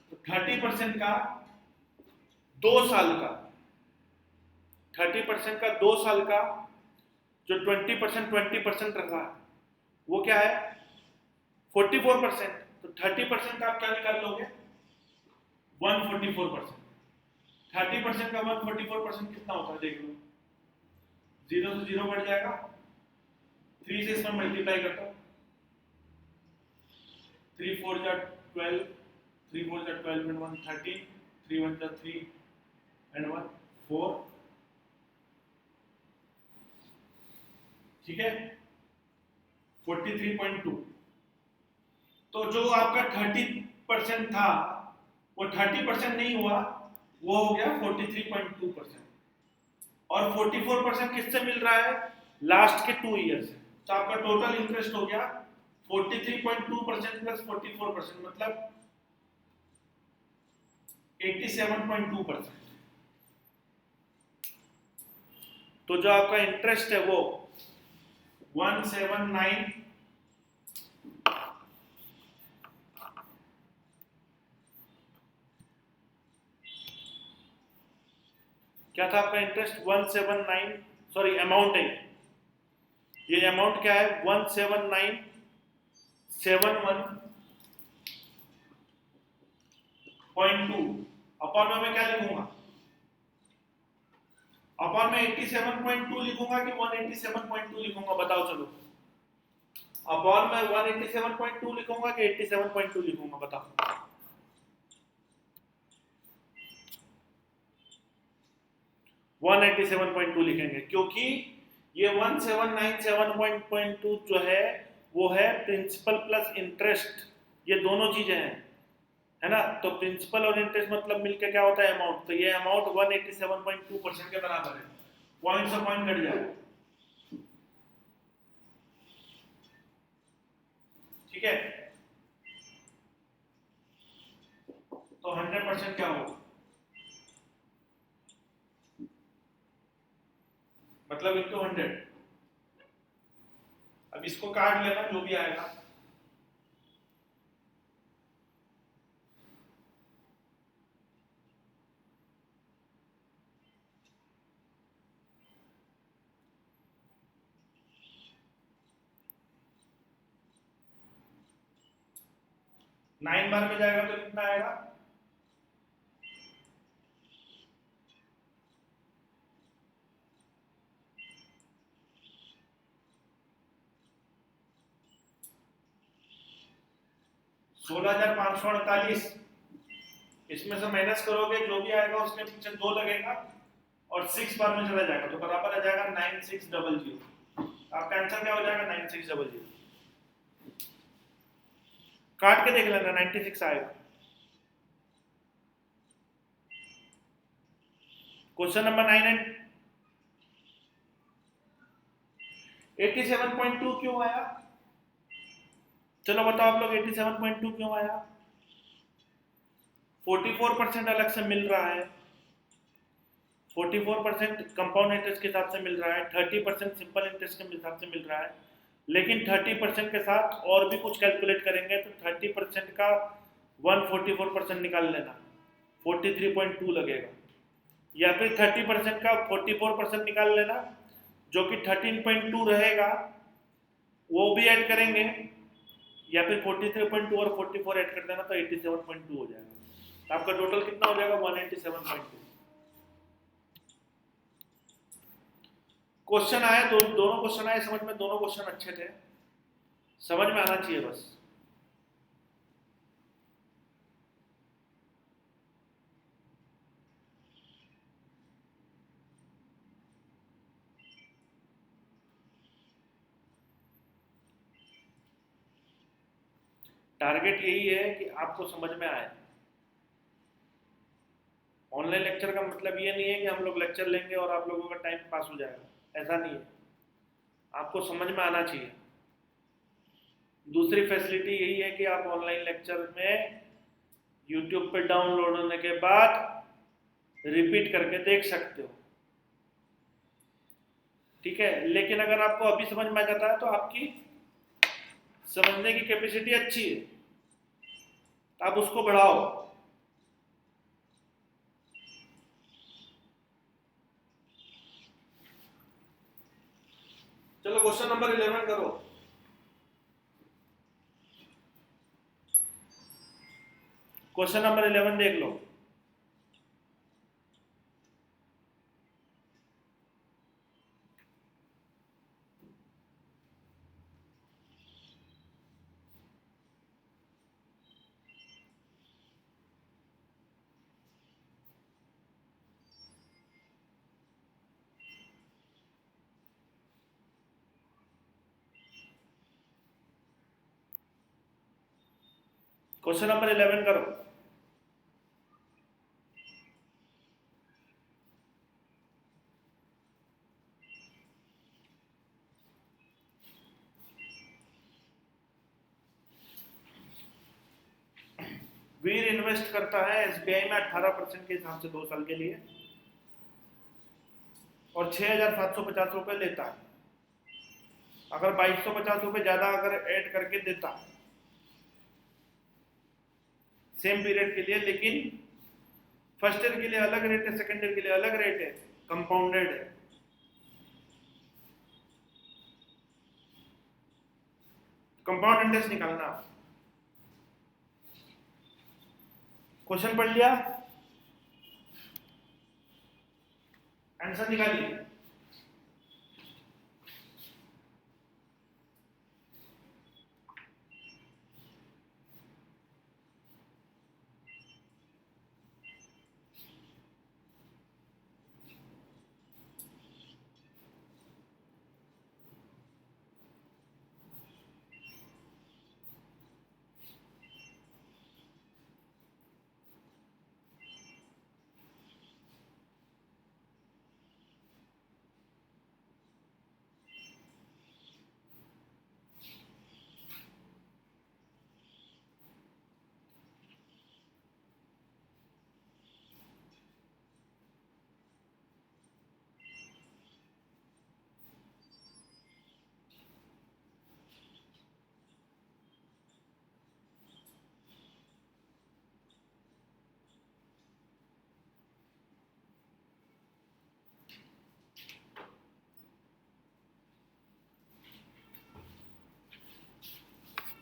[SPEAKER 2] तो 30% का 2 साल का, 30% का 2 साल का जो 20% रहा है वो क्या है? 44%। तो 30% आप क्या निकाल लोगे? 144%। 30% का 144% कितना होता है देख लो, 0 से 0 बढ़ जाएगा, 3 से इसमें मल्टीप्लाई करता हूँ, 3 4 जा 12, 3 4 जा 12 and 1 13, 3 1 जा 3 and 1 4, ठीक है, 43.2। तो जो आपका 30% था वो 30% नहीं हुआ, वो हो गया 43.2%। और 44% किससे मिल रहा है? लास्ट के 2 ईयर से। तो आपका टोटल इंटरेस्ट हो गया 43.2% प्लस 44%, मतलब 87.2%। तो जो आपका इंटरेस्ट है वो 179 क्या था आपका इंटरेस्ट? 179, सॉरी अमाउंट है ये अमाउंट क्या है? 17971.2। अपॉन में मैं क्या लिखूंगा? अपॉन में 87.2 लिखूंगा कि 187.2 लिखूंगा? बताओ चलो, अपॉन में 187.2 लिखूंगा कि 87.2 लिखूंगा? बताओ। वन 87.2 लिखेंगे, क्योंकि ये 1797.2 जो है वो है प्रिंसिपल प्लस इंटरेस्ट, ये दोनों चीजें हैं, है ना। तो प्रिंसिपल और इंटरेस्ट मतलब मिलके क्या होता है? अमाउंट। तो ये अमाउंट 187.2% के बराबर है, पॉइंट से पॉइंट कट जाएगा, ठीक है। तो 100% क्या होगा? मतलब इंटू 100। अब इसको काट लेना, जो भी आएगा। नाइन बार में जाएगा तो कितना आएगा? $16,548। इसमें से माइनस करोगे, जो भी आएगा उसके पीछे 2 लगेगा और 6 बार में चला जाएगा, तो बराबर आ जाएगा 9600। आपका आंसर क्या हो जाएगा? 9600। काट के देख लेना, 96 आएगा। क्वेश्चन नंबर 9 एंड 87.2 क्यों आया? चलो बताओ आप लोग, 87.2 क्यों आया? 44% अलग से मिल रहा है, 44% कंपाउंड इंटरेस्ट के हिसाब से मिल रहा है, 30% सिंपल इंटरेस्ट के हिसाब से मिल रहा है, लेकिन 30% के साथ और भी कुछ कैलकुलेट करेंगे तो 30% का 144% निकाल लेना, 43.2 लगेगा। या फिर 30% का 44% निकाल लेना, जो कि 13.2 रहेगा, वो भी ऐड करेंगे, या फिर 43.2 और 44 ऐड कर देना तो 87.2 हो जाएगा। तो आपका टोटल कितना हो जाएगा? 187.2। क्वेश्चन आए, दोनों क्वेश्चन आए समझ में, दोनों क्वेश्चन अच्छे थे, समझ में आना चाहिए बस। टारगेट यही है कि आपको समझ में आए। ऑनलाइन लेक्चर का मतलब ये नहीं है कि हम लोग लेक्चर लेंगे और आप लोगों का टाइम पास हो जाएगा, ऐसा नहीं है, आपको समझ में आना चाहिए। दूसरी फैसिलिटी यही है कि आप ऑनलाइन लेक्चर में यूट्यूब पे डाउनलोड होने के बाद रिपीट करके देख सकते हो, ठीक है। लेकिन अगर आपको अभी समझ में आ जाता है तो आपकी समझने की कैपेसिटी अच्छी है, आप उसको बढ़ाओ। चलो क्वेश्चन नंबर 11 करो। क्वेश्चन नंबर 11 देख लो। क्वेश्चन नंबर 11 करो। वीर इन्वेस्ट करता है एसबीआई में 18% के हिसाब से 2 साल के लिए और 6,750 रुपये लेता है। अगर 2,250 रुपये ज्यादा अगर ऐड करके देता सेम पीरियड के लिए, लेकिन फर्स्ट ईयर के लिए अलग रेट है, सेकेंड ईयर के लिए अलग रेट है, कंपाउंडेड है। कंपाउंड इंटरेस्ट निकालना। क्वेश्चन पढ़ लिया, आंसर निकालिए।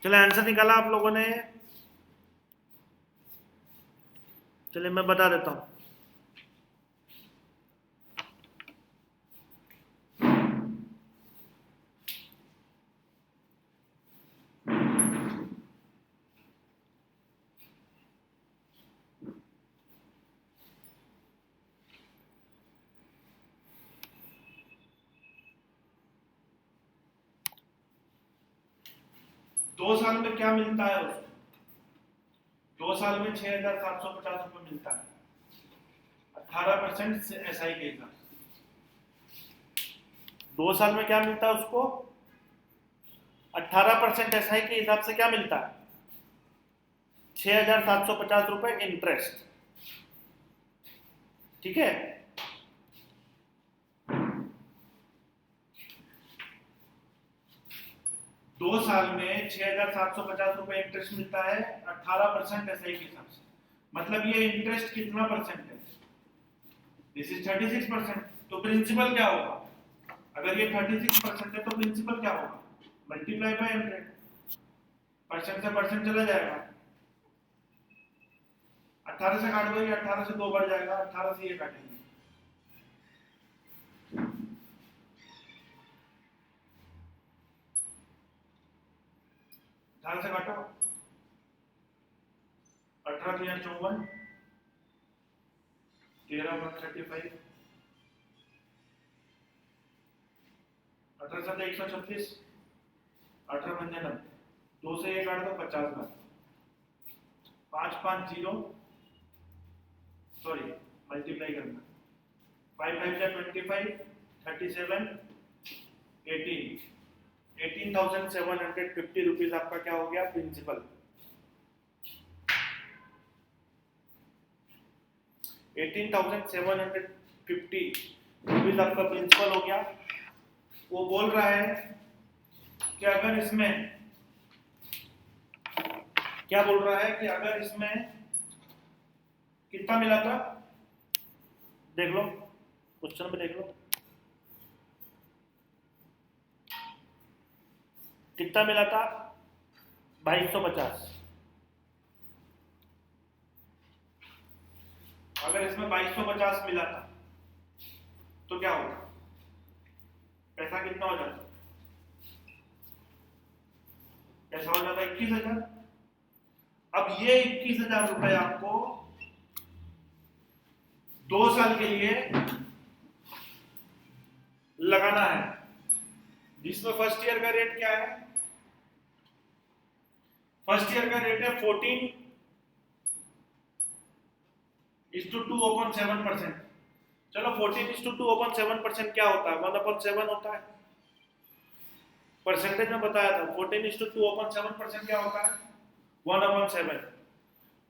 [SPEAKER 2] चले आंसर निकाला आप लोगों ने? चलिए मैं बता देता हूं। दो साल में क्या मिलता है उसको? 2 साल में 6,750 रुपये मिलता है 18% एसआई के हिसाब से। 2 साल में क्या मिलता है उसको? 18% एसआई के हिसाब से क्या मिलता है? 6,750 रुपये इंटरेस्ट। ठीक है, दो साल में 6,750 रुपये इंटरेस्ट मिलता है 18% एसआई के हिसाब से। मतलब ये इंटरेस्ट कितना परसेंट है? This is 36%। तो प्रिंसिपल क्या होगा? अगर ये 36% है तो प्रिंसिपल क्या होगा? Multiply by 100। परसेंट से परसेंट चला जाएगा, 18 से काट दो, 18 से 2 बढ़ जाएगा, 18 से ये काटेंगे। से काटो, 18 3 54, 13 135, 18 7 136, 18 5 90, 2 से ये काट दो 50 बार, 5 5 0, सॉरी मल्टीप्लाई करना, 5 5 25, 37, 18, 18,750 रुपीज आपका क्या हो गया? प्रिंसिपल। 18,750 रुपीज आपका प्रिंसिपल हो गया। वो बोल रहा है कि अगर इसमें, क्या बोल रहा है कि अगर इसमें कितना मिला था? देख लो क्वेश्चन में, देख लो कितना मिला था? 2,250। अगर इसमें 2250 मिला था तो क्या होगा, पैसा कितना हो जाता, पैसा हो जाता 21,000। अब ये 21,000 रुपए आपको 2 साल के लिए लगाना है, जिसमें फर्स्ट ईयर का रेट क्या है, फर्स्ट ईयर का रेट है 14:2/7%। चलो 14:2/7% क्या होता है, 1/7 होता है, परसेंटेज में बताया था। 14:2/7% क्या होता है, 1/7।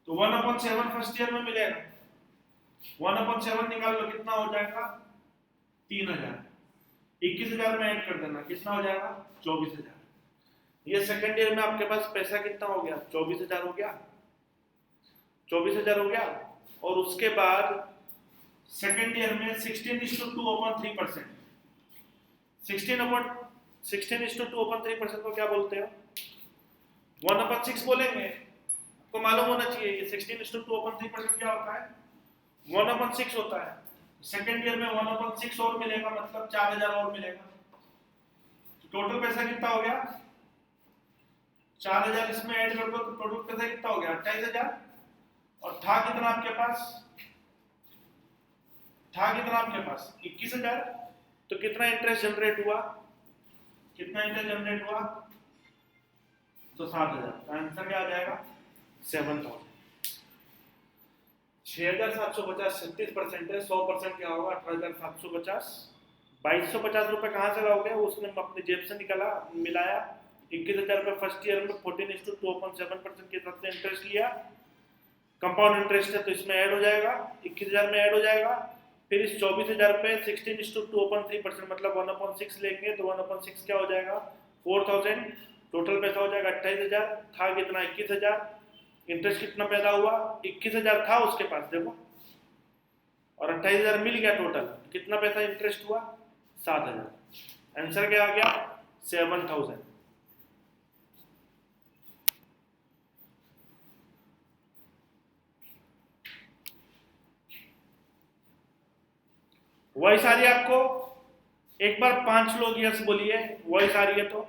[SPEAKER 2] तो 1/7 फर्स्ट ईयर में मिलेगा, 1/7 निकाल लो, कितना हो जाएगा 3,000। 21,000 में ऐड कर देना, कितना हो जाएगा 24,000। ये सेकंड ईयर में आपके पास पैसा कितना हो गया, 24,000 हो गया, 24,000 हो गया। और उसके बाद सेकंड ईयर में 16:2/3%, 16:2/3% को क्या बोलते हो, 1/6 बोलेंगे। आपको मालूम होना चाहिए कि 16:2/3% क्या होता है, 1/6 होता है। सेकंड ईयर में 1/6 और मिलेगा, मतलब 4,000 और मिलेगा। टोटल पैसा कितना हो गया, 4,000 इसमें ऐड कर दो तो टोटल पैसा कितना हो गया 28,000। और था कितना आपके पास, 21,000। तो कितना इंटरेस्ट जनरेट हुआ, कितना इंटरेस्ट जनरेट हुआ, तो 7,000। तो आंसर क्या आ जाएगा 7,000। 6,750 36% है, 100% क्या होगा 18,750। 2,250 रुपए कहाँ से लाओगे, उसने अपनी जेब से निकाला, मिलाया। 21,000 रुपए फर्स्ट ईयर में 14:2/7% के हिसाब से इंटरेस्ट लिया, कंपाउंड इंटरेस्ट है तो इसमें ऐड हो जाएगा, 21,000 में ऐड हो जाएगा। फिर इस 24,000 पे 16:2/3% मतलब 1/6 लेंगे तो 1/6 क्या हो जाएगा 4,000। टोटल पैसा हो जाएगा 28,000। था कितना 21,000, इंटरेस्ट कितना पैदा हुआ 21,000 था उसके पास देखो, और 28,000 मिल गया टोटल, कितना पैसा इंटरेस्ट हुआ 7,000। आंसर क्या आ गया 7,000। वॉइस आ रही है आपको, एक बार 5 लोग यस बोलिए, वॉइस आ रही है तो।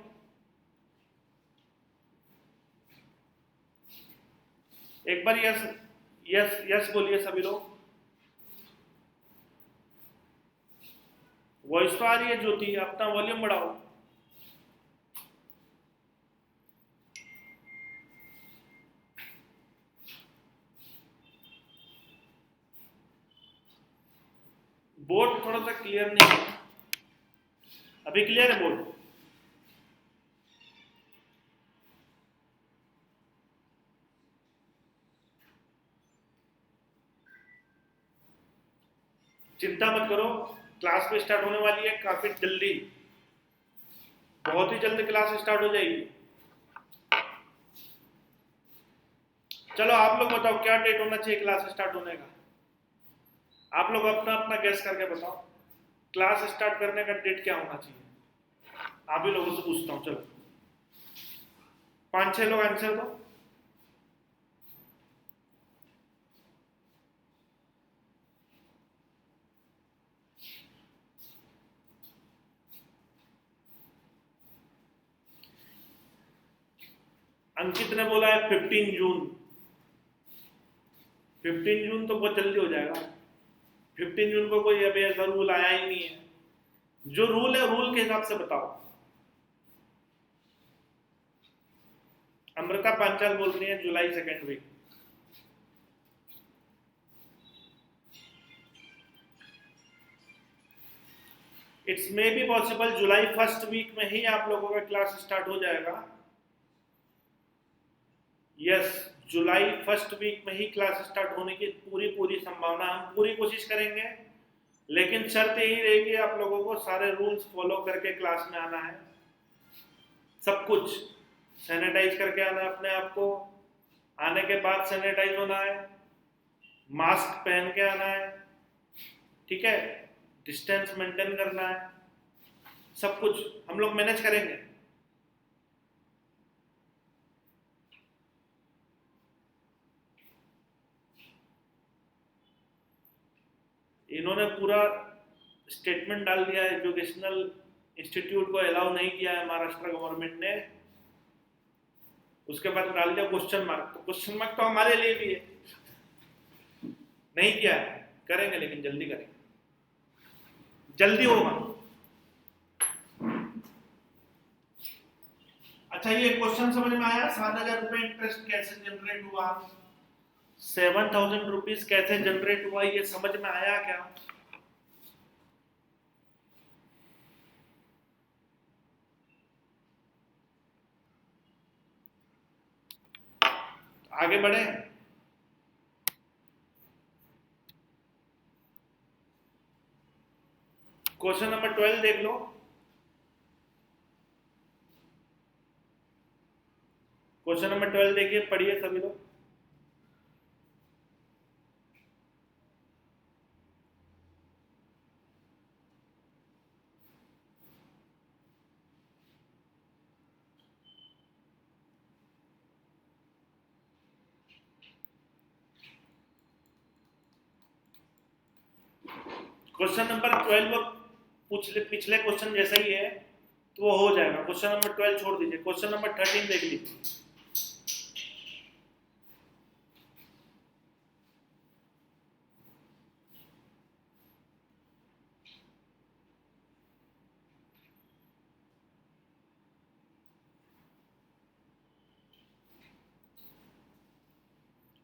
[SPEAKER 2] एक बार यस यस यस बोलिए सभी लोग। वॉइस तो आ रही है ज्योति, अपना वॉल्यूम बढ़ाओ। बोर्ड थोड़ा सा क्लियर नहीं है, अभी क्लियर है बोर्ड। चिंता मत करो, क्लास भी स्टार्ट होने वाली है काफी जल्दी, बहुत ही जल्दी क्लास स्टार्ट हो जाएगी। चलो आप लोग बताओ क्या डेट होना चाहिए क्लास स्टार्ट होने का, आप लोग अपना अपना गैस करके बताओ क्लास स्टार्ट करने का डेट क्या होना चाहिए। आप ही लोगों से पूछता हूँ, चलो 5-6 लोग आंसर दो। अंकित ने बोला है 15 जून। 15 जून तो बहुत जल्दी हो जाएगा, 15 जून को कोई अभी ऐसा रूल आया ही नहीं है। जो रूल है रूल के हिसाब से बताओ। अमृता पांचाल बोल रही है July second week. It's may be possible July first week में ही आप लोगों का क्लास स्टार्ट हो जाएगा। यस, जुलाई फर्स्ट वीक में ही क्लास स्टार्ट होने की पूरी संभावना, हम पूरी कोशिश करेंगे। लेकिन शर्त यही रहेगी आप लोगों को सारे रूल्स फॉलो करके क्लास में आना है, सब कुछ सैनिटाइज करके आना है अपने आप को, आने के बाद सैनिटाइज होना है, मास्क पहन के आना है, ठीक है, डिस्टेंस मेंटेन करना है, सब कुछ हम लोग मैनेज करेंगे। पूरा स्टेटमेंट डाल दिया, एजुकेशनल इंस्टीट्यूट को अलाउ नहीं किया है महाराष्ट्र गवर्नमेंट ने, उसके बाद डाल दिया क्वेश्चन मार्क। तो क्वेश्चन मार्क तो हमारे लिए भी है, नहीं किया है, करेंगे लेकिन जल्दी करेंगे, जल्दी होगा। अच्छा, ये क्वेश्चन समझ में आया? 7,000 रुपए इंटरेस्ट कैसे जनरेट हुआ, 7,000 रुपीज कैसे जनरेट हुआ, ये समझ में आया क्या? आगे बढ़े। क्वेश्चन नंबर 12 देख लो। क्वेश्चन नंबर 12 देखिए, पढ़िए सभी लोग। क्वेश्चन नंबर 12 पिछले क्वेश्चन जैसा ही है, तो वो हो जाएगा। क्वेश्चन नंबर 12 छोड़ दीजिए, क्वेश्चन नंबर 13 देख लीजिए।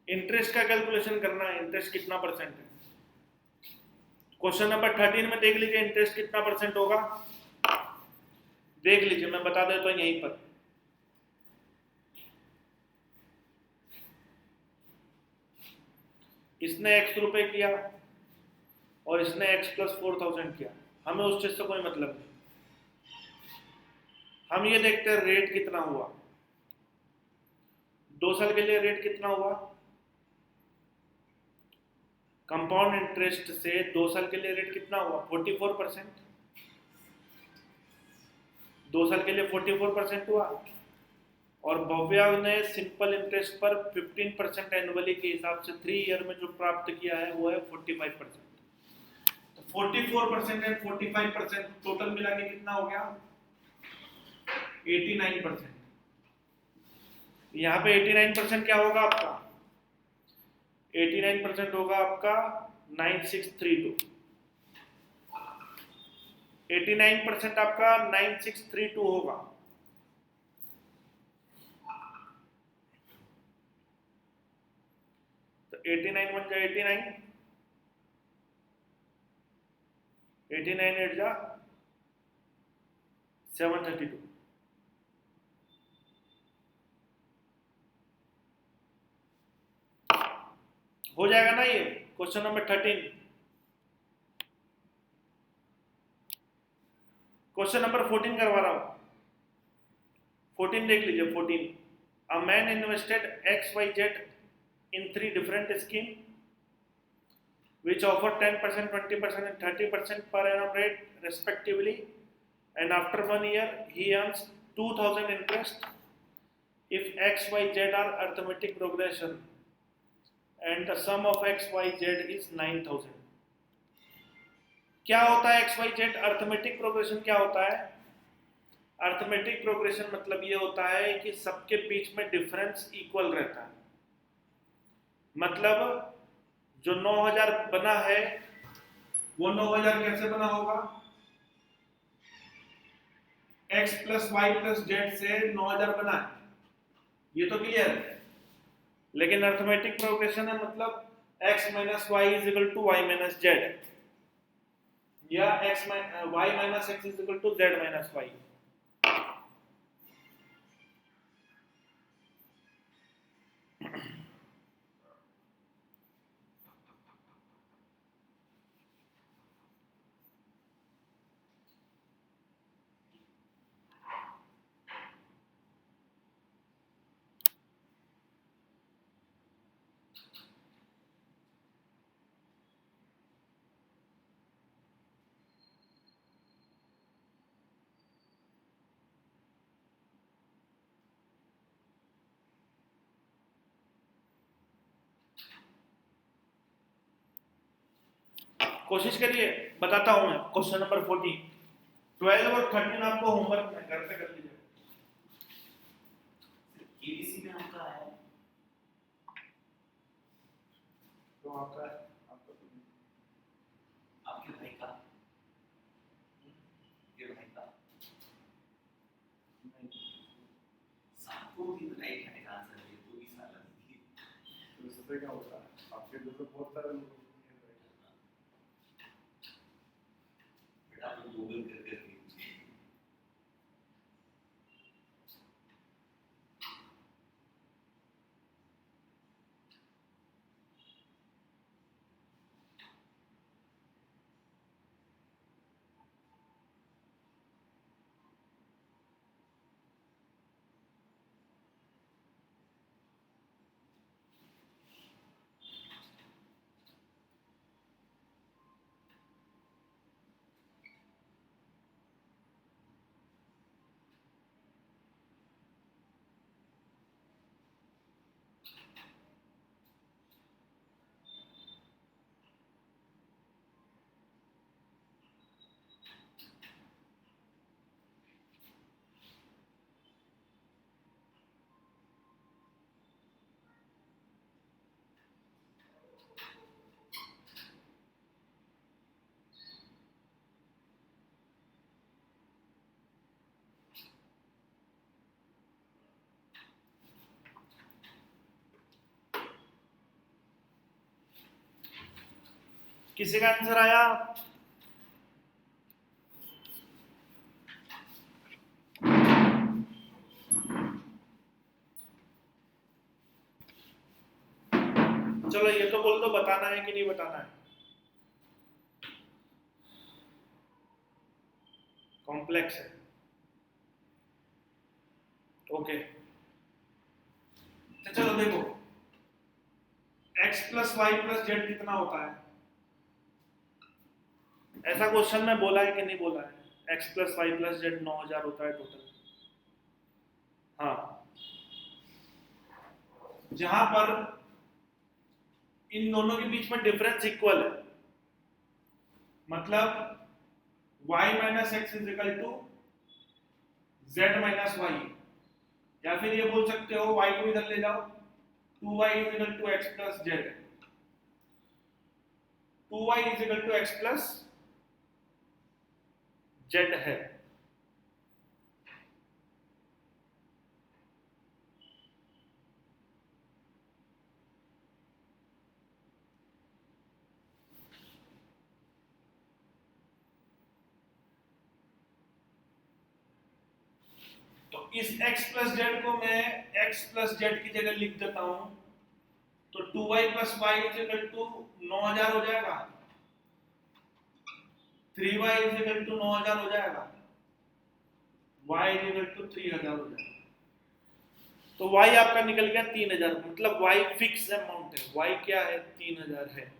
[SPEAKER 2] इंटरेस्ट का कैलकुलेशन करना है, इंटरेस्ट कितना परसेंट है। क्वेश्चन नंबर 13 में देख लीजिए इंटरेस्ट कितना परसेंट होगा, देख लीजिए, मैं बता देता हूं यहीं पर। इसने x रुपए किया और इसने x प्लस 4,000 किया, हमें उस चीज से कोई मतलब नहीं। हम ये देखते हैं रेट कितना हुआ, 2 साल के लिए रेट कितना हुआ, कंपाउंड इंटरेस्ट से 2 साल के लिए रेट कितना हुआ, 44%। 2 साल के लिए 44% हुआ, और भव्या ने सिंपल इंटरेस्ट पर 15% एनुअली के हिसाब से 3 ईयर में जो प्राप्त किया है वो है 45%। तो 44% एंड 45% टोटल मिला के कितना हो गया, 89%। यहाँ पे 89% क्या होगा आपका, 89% होगा आपका 9632। 89% आपका 9632 होगा। तो 89 बन जाए 89, 89 एट जा 732। हो जाएगा ना ये क्वेश्चन नंबर 13। क्वेश्चन नंबर 14 करवा रहा हूं, 14 देख लीजिए। 14, a man invested XYZ in 3 different schemes which offer 10%, 20% and 30% per annum rate respectively, and after 1 year he earns 2,000 interest if XYZ are arithmetic progression and the sum of XYZ is 9,000। क्या होता है XYZ arithmetic progression? क्या होता है arithmetic progression? मतलब ये होता है कि सबके बीच में डिफरेंस इक्वल रहता है। मतलब जो 9,000 बना है वो 9,000 कैसे बना होगा, x plus y plus z से 9,000 बना है, ये तो क्लियर है। लेकिन अर्थमेटिक प्रोग्रेशन है मतलब x minus Y is equal to Y minus Z, या Y minus x is equal to Z minus Y. कोशिश करिए, बताता हूं मैं। क्वेश्चन नंबर 14, 12 और 13 आपको होमवर्क में घर पे कर लीजिए।
[SPEAKER 1] केबीसी में आपका है
[SPEAKER 2] तो आपका आपका
[SPEAKER 1] आपके भाई का ये भाई का सबको भी राइट है आंसर ये तो भी साला देखिए
[SPEAKER 3] तो इससे क्या होता है, आपके जैसे बहुत सारे लोग
[SPEAKER 1] बेटा आप गूगल करके देखिए।
[SPEAKER 2] किसी का आंसर आया? चलो ये तो बोल दो, बताना है कि नहीं बताना है। कॉम्प्लेक्स है, ओके। तो चलो देखो, x plus y plus z कितना होता है? ऐसा क्वेश्चन में बोला है कि नहीं बोला है? x plus y plus z 9000 होता है टोटल। हाँ, जहां पर इन दोनों के बीच में डिफरेंस इक्वल है, मतलब y minus x is equal to z minus y, या फिर ये बोल सकते हो y को इधर ले जाओ, 2y is equal to x plus z, 2y is equal to x plus z है। तो इस x प्लस जेड को मैं x प्लस जेड की जगह लिख देता हूं, तो 2y plus y is equal to 9000 हो जाएगा, 3y इज इक्वल टू 9000 हो जाएगा, y इज इक्वल टू 3000 हो जाएगा। तो y आपका निकल गया 3000, मतलब y फिक्स अमाउंट है, y क्या है? 3000 है।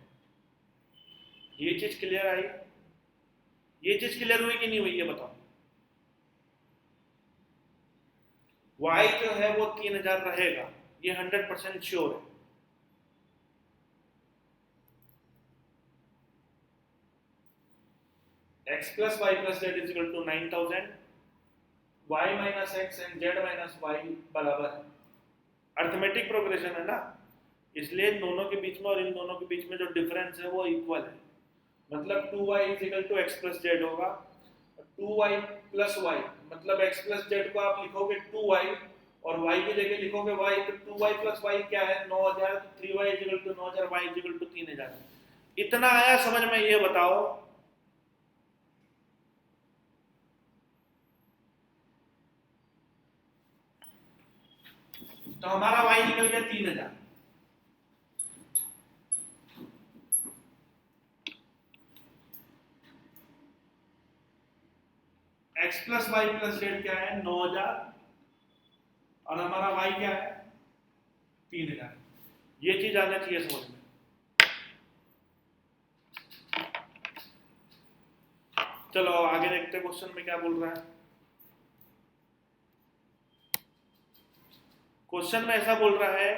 [SPEAKER 2] ये चीज क्लियर आई? ये चीज क्लियर हुई कि नहीं हुई, ये बताओ। y जो है वो 3000 रहेगा, ये 100% श्योर है। x plus y plus z is equal to 9000, y minus x and z minus y बराबर है। अर्थमेटिक प्रोग्रेशन है ना, इसलिए दोनों के बीच में और इन दोनों के बीच में जो डिफरेंस है वो इक्वल है, मतलब 2y is equal to x plus z होगा, 2y plus y मतलब x plus z को आप लिखोगे 2y और y की जगह लिखोगे y, तो 2y plus y क्या है? 9000, 3y is equal to 9000, y is equal to 3000। इतना आया समझ में? ये बताओ। तो हमारा y निकल गया 3000। x plus y plus z क्या है? 9000, और हमारा y क्या है? 3000। ये चीज आना चाहिए समझ में। चलो आगे देखते हैं क्वेश्चन में क्या बोल रहा है। क्वेश्चन में ऐसा बोल रहा है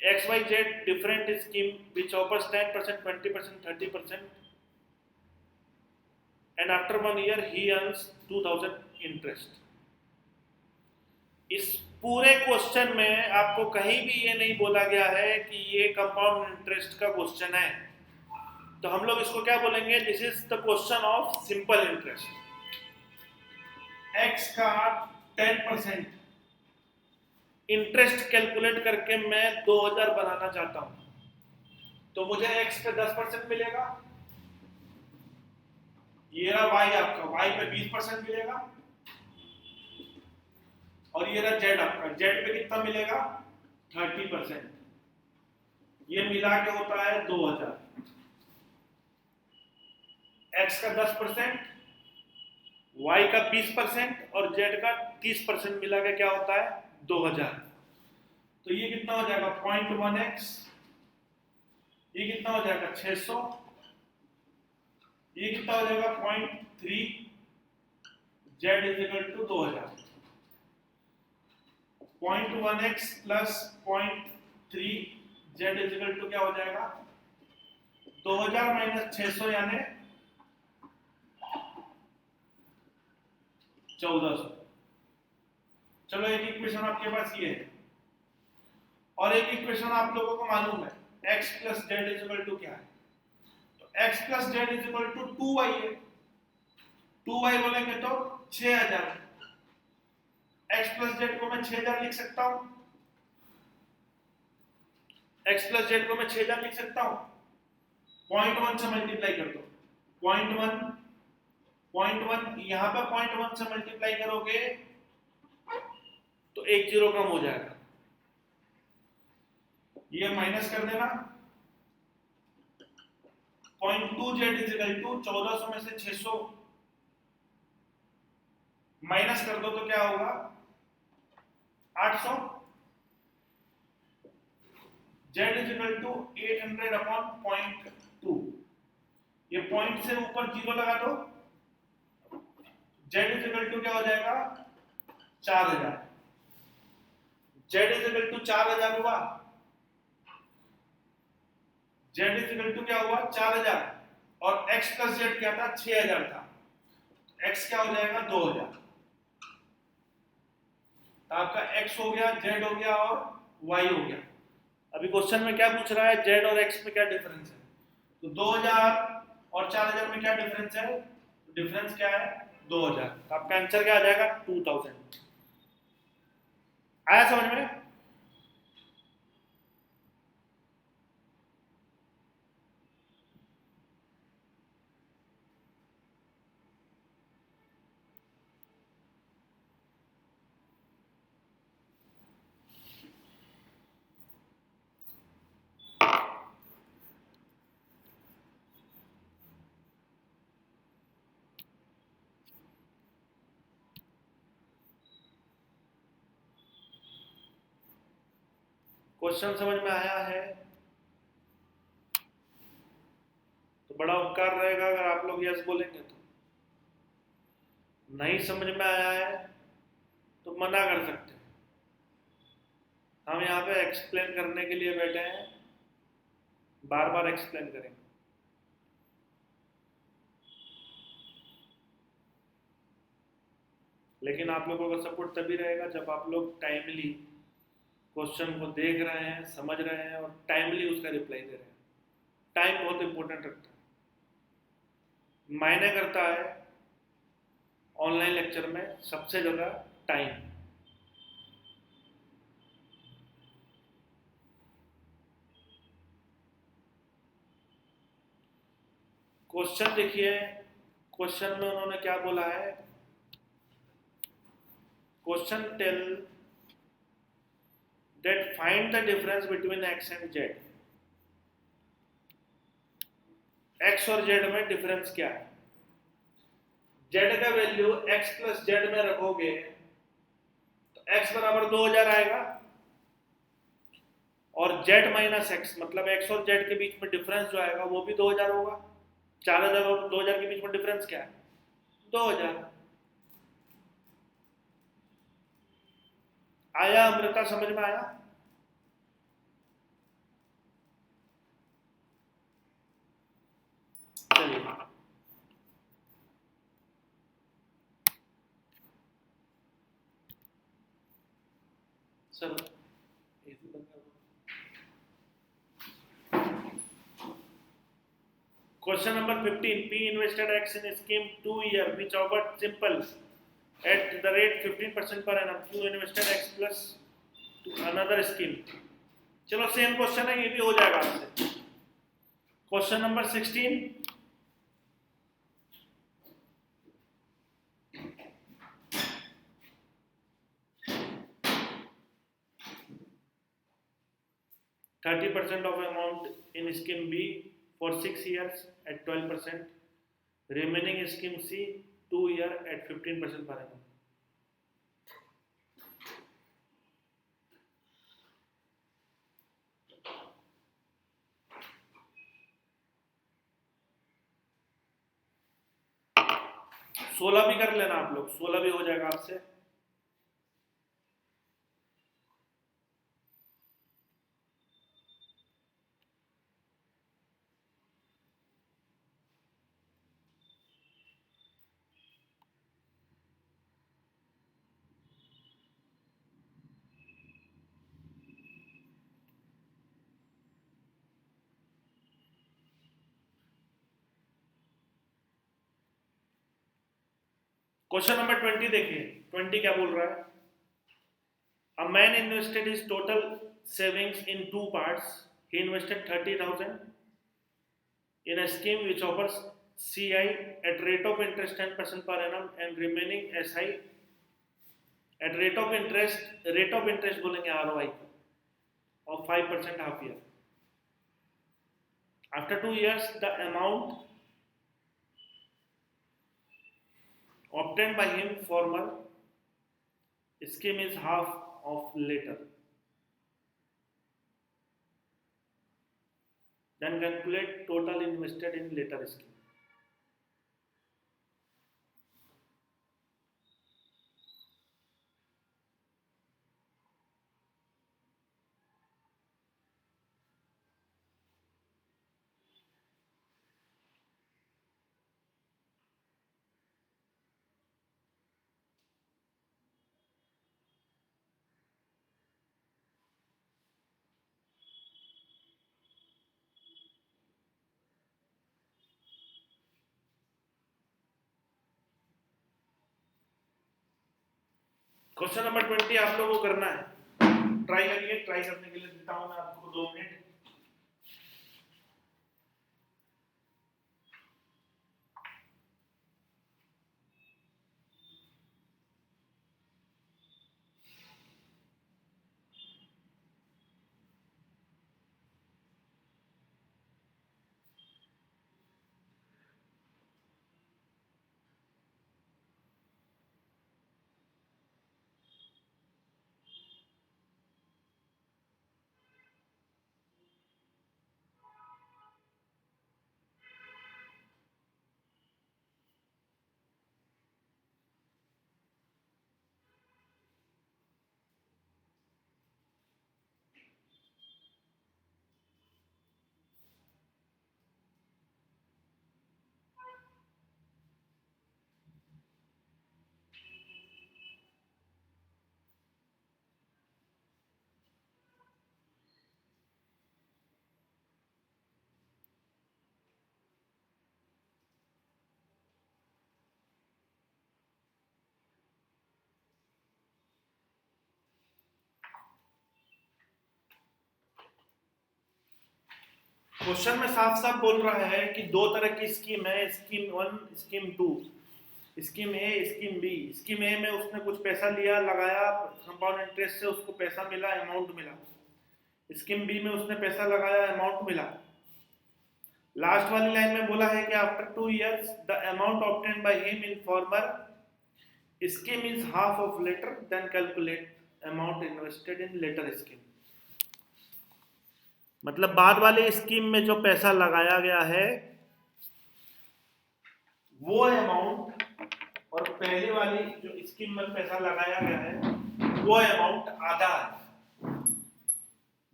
[SPEAKER 2] XYZ different scheme which offers 10%, 20%, 30%, and after 1 year he earns 2000 interest. इस पूरे क्वेश्चन में आपको कहीं भी ये नहीं बोला गया है कि ये कंपाउंड इंटरेस्ट का क्वेश्चन है, तो हम लोग इसको क्या बोलेंगे? This is the question of simple interest. x का 10% इंटरेस्ट कैलकुलेट करके मैं 2000 बनाना चाहता हूं, तो मुझे x पे 10% मिलेगा, ये रहा y आपका, y पे 20% मिलेगा, और ये रहा z आपका, z पे कितना मिलेगा? 30%. ये मिला के होता है 2000. x का 10%, y का 20% और z का 30% मिला के क्या होता है? 2000. तो ये कितना हो जाएगा? 0.1x. ये कितना हो जाएगा? 600. ये कितना हो जाएगा? 0.3. z is equal to 2000. 0.1x plus 0.3 z is equal to क्या हो जाएगा? 2000 माइनस 600 यानी 1400. चलो एक इक्वेशन आपके पास ये है, और एक इक्वेशन आप लोगों को मालूम है x plus z is equal to क्या है? तो x plus z is equal to 2y है. 2y बोलेंगे तो 6000. x प्लस जेड को मैं 6000 लिख सकता हूं. x प्लस जेड को मैं 6000 लिख सकता हूं. 0.1 से मल्टीप्लाई कर दो. 0.1 यहां पर 0.1 से मल्टीप्लाई करोगे तो एक जीरो कम हो जाएगा. ये माइनस कर देना. 0.2 जेड इज इक्वल टू 1400 में से 600 माइनस कर दो तो क्या होगा? 800. Z is equal to 800 upon 0.2. ये पॉइंट से ऊपर जीरो लगा दो. जेड इज इक्वल टू क्या हो जाएगा? 4000. जेड इज इक्वल टू 4000 हुआ. जेड इज इक्वल टू क्या हुआ? 4000. और x प्लस जेड क्या था? 6000 था. x क्या हो जाएगा? 2000. तो आपका x हो गया, z हो गया और y हो गया. अभी क्वेश्चन में क्या पूछ रहा है? z और x में क्या डिफरेंस है? तो 2000 और 4000 में क्या डिफरेंस है? डिफरेंस क्या है? 2000. तो आपका आंसर क्या आ जाएगा? 2000. आया समझ में? क्वेश्चन समझ में आया है तो बड़ा उपकार रहेगा अगर आप लोग यस बोलेंगे. तो नहीं समझ में आया है तो मना कर सकते हैं. हम यहाँ पे एक्सप्लेन करने के लिए बैठे हैं, बार बार एक्सप्लेन करेंगे. लेकिन आप लोगों का सपोर्ट तभी रहेगा जब आप लोग टाइमली क्वेश्चन को देख रहे हैं, समझ रहे हैं और टाइमली उसका रिप्लाई दे रहे हैं. टाइम बहुत इंपॉर्टेंट रखता है, मायने करता है ऑनलाइन लेक्चर में सबसे ज़्यादा टाइम. क्वेश्चन देखिए, क्वेश्चन में उन्होंने क्या बोला है? Question tell that find the difference between x and z. x और z में डिफरेंस क्या है? z का वैल्यू x प्लस z में रखोगे तो x बराबर 2000 आएगा, और z माइनस x मतलब x और z के बीच में डिफरेंस जो आएगा वो भी 2000 होगा. 4000 और 2000 के बीच में डिफरेंस क्या है? 2000. आया अमृता? समझ में आया? चलिए sir question number 15, P invested X in scheme 2 year which offered simple at the rate 15% per annum. Q invested X plus to another scheme. चलो सेम क्वेश्चन है, ये भी हो जाएगा आपसे. Question number 16, %30 of amount in scheme B for 6 years at 12%. Remaining scheme C 2 year at 15% per annum. सोलह भी कर लेना आप लोग, 16 भी हो जाएगा आपसे. क्वेश्चन नंबर 20 देखिए, 20 क्या बोल रहा है. A man invested his total savings in 2 parts. He invested 30,000 in a scheme which offers CI at rate of interest 10% per annum and remaining SI at rate of interest बोलेंगे ROI of 5% half year. After 2 years, the amount obtained by him former scheme is half of later. Then calculate total invested in later scheme. Question number 20 आप लोगों को करना है. Try करिए, try करने के लिए देता हूं मैं आपको 2 मिनट. क्वेश्चन में साफ साफ बोल रहा है कि 2 तरह की स्कीम है, स्कीम 1, स्कीम 2. स्कीम ए, स्कीम बी. स्कीम ए में उसने कुछ पैसा लिया, लगाया, कंपाउंड इंटरेस्ट से उसको पैसा मिला, अमाउंट मिला. स्कीम बी में उसने पैसा लगाया, अमाउंट मिला. लास्ट वाली लाइन में बोला है कि after 2 years the amount obtained by him in former scheme is half of latter. Then calculate amount invested in latter scheme. मतलब बाद वाले स्कीम में जो पैसा लगाया गया है वो अमाउंट, और पहले वाली जो स्कीम में पैसा लगाया गया है वो अमाउंट आधा है.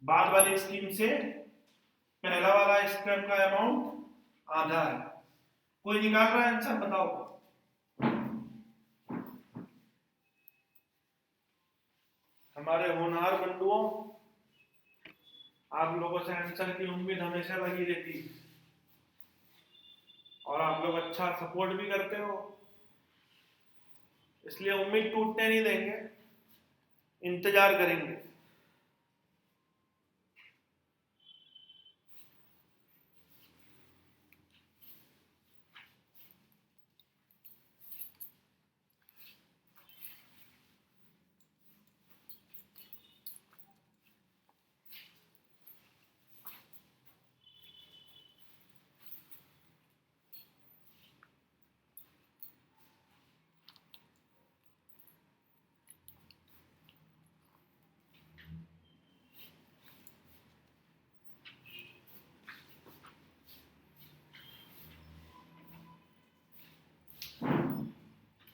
[SPEAKER 2] बाद वाली स्कीम से पहला वाला स्कीम का अमाउंट आधा है. कोई निकाल रहा है आंसर, बताओ। हमारे होनहार बंधुओं, आप लोगों से आंसर की उम्मीद हमेशा लगी रहती है और आप लोग अच्छा सपोर्ट भी करते हो, इसलिए उम्मीद टूटने नहीं देंगे, इंतजार करेंगे।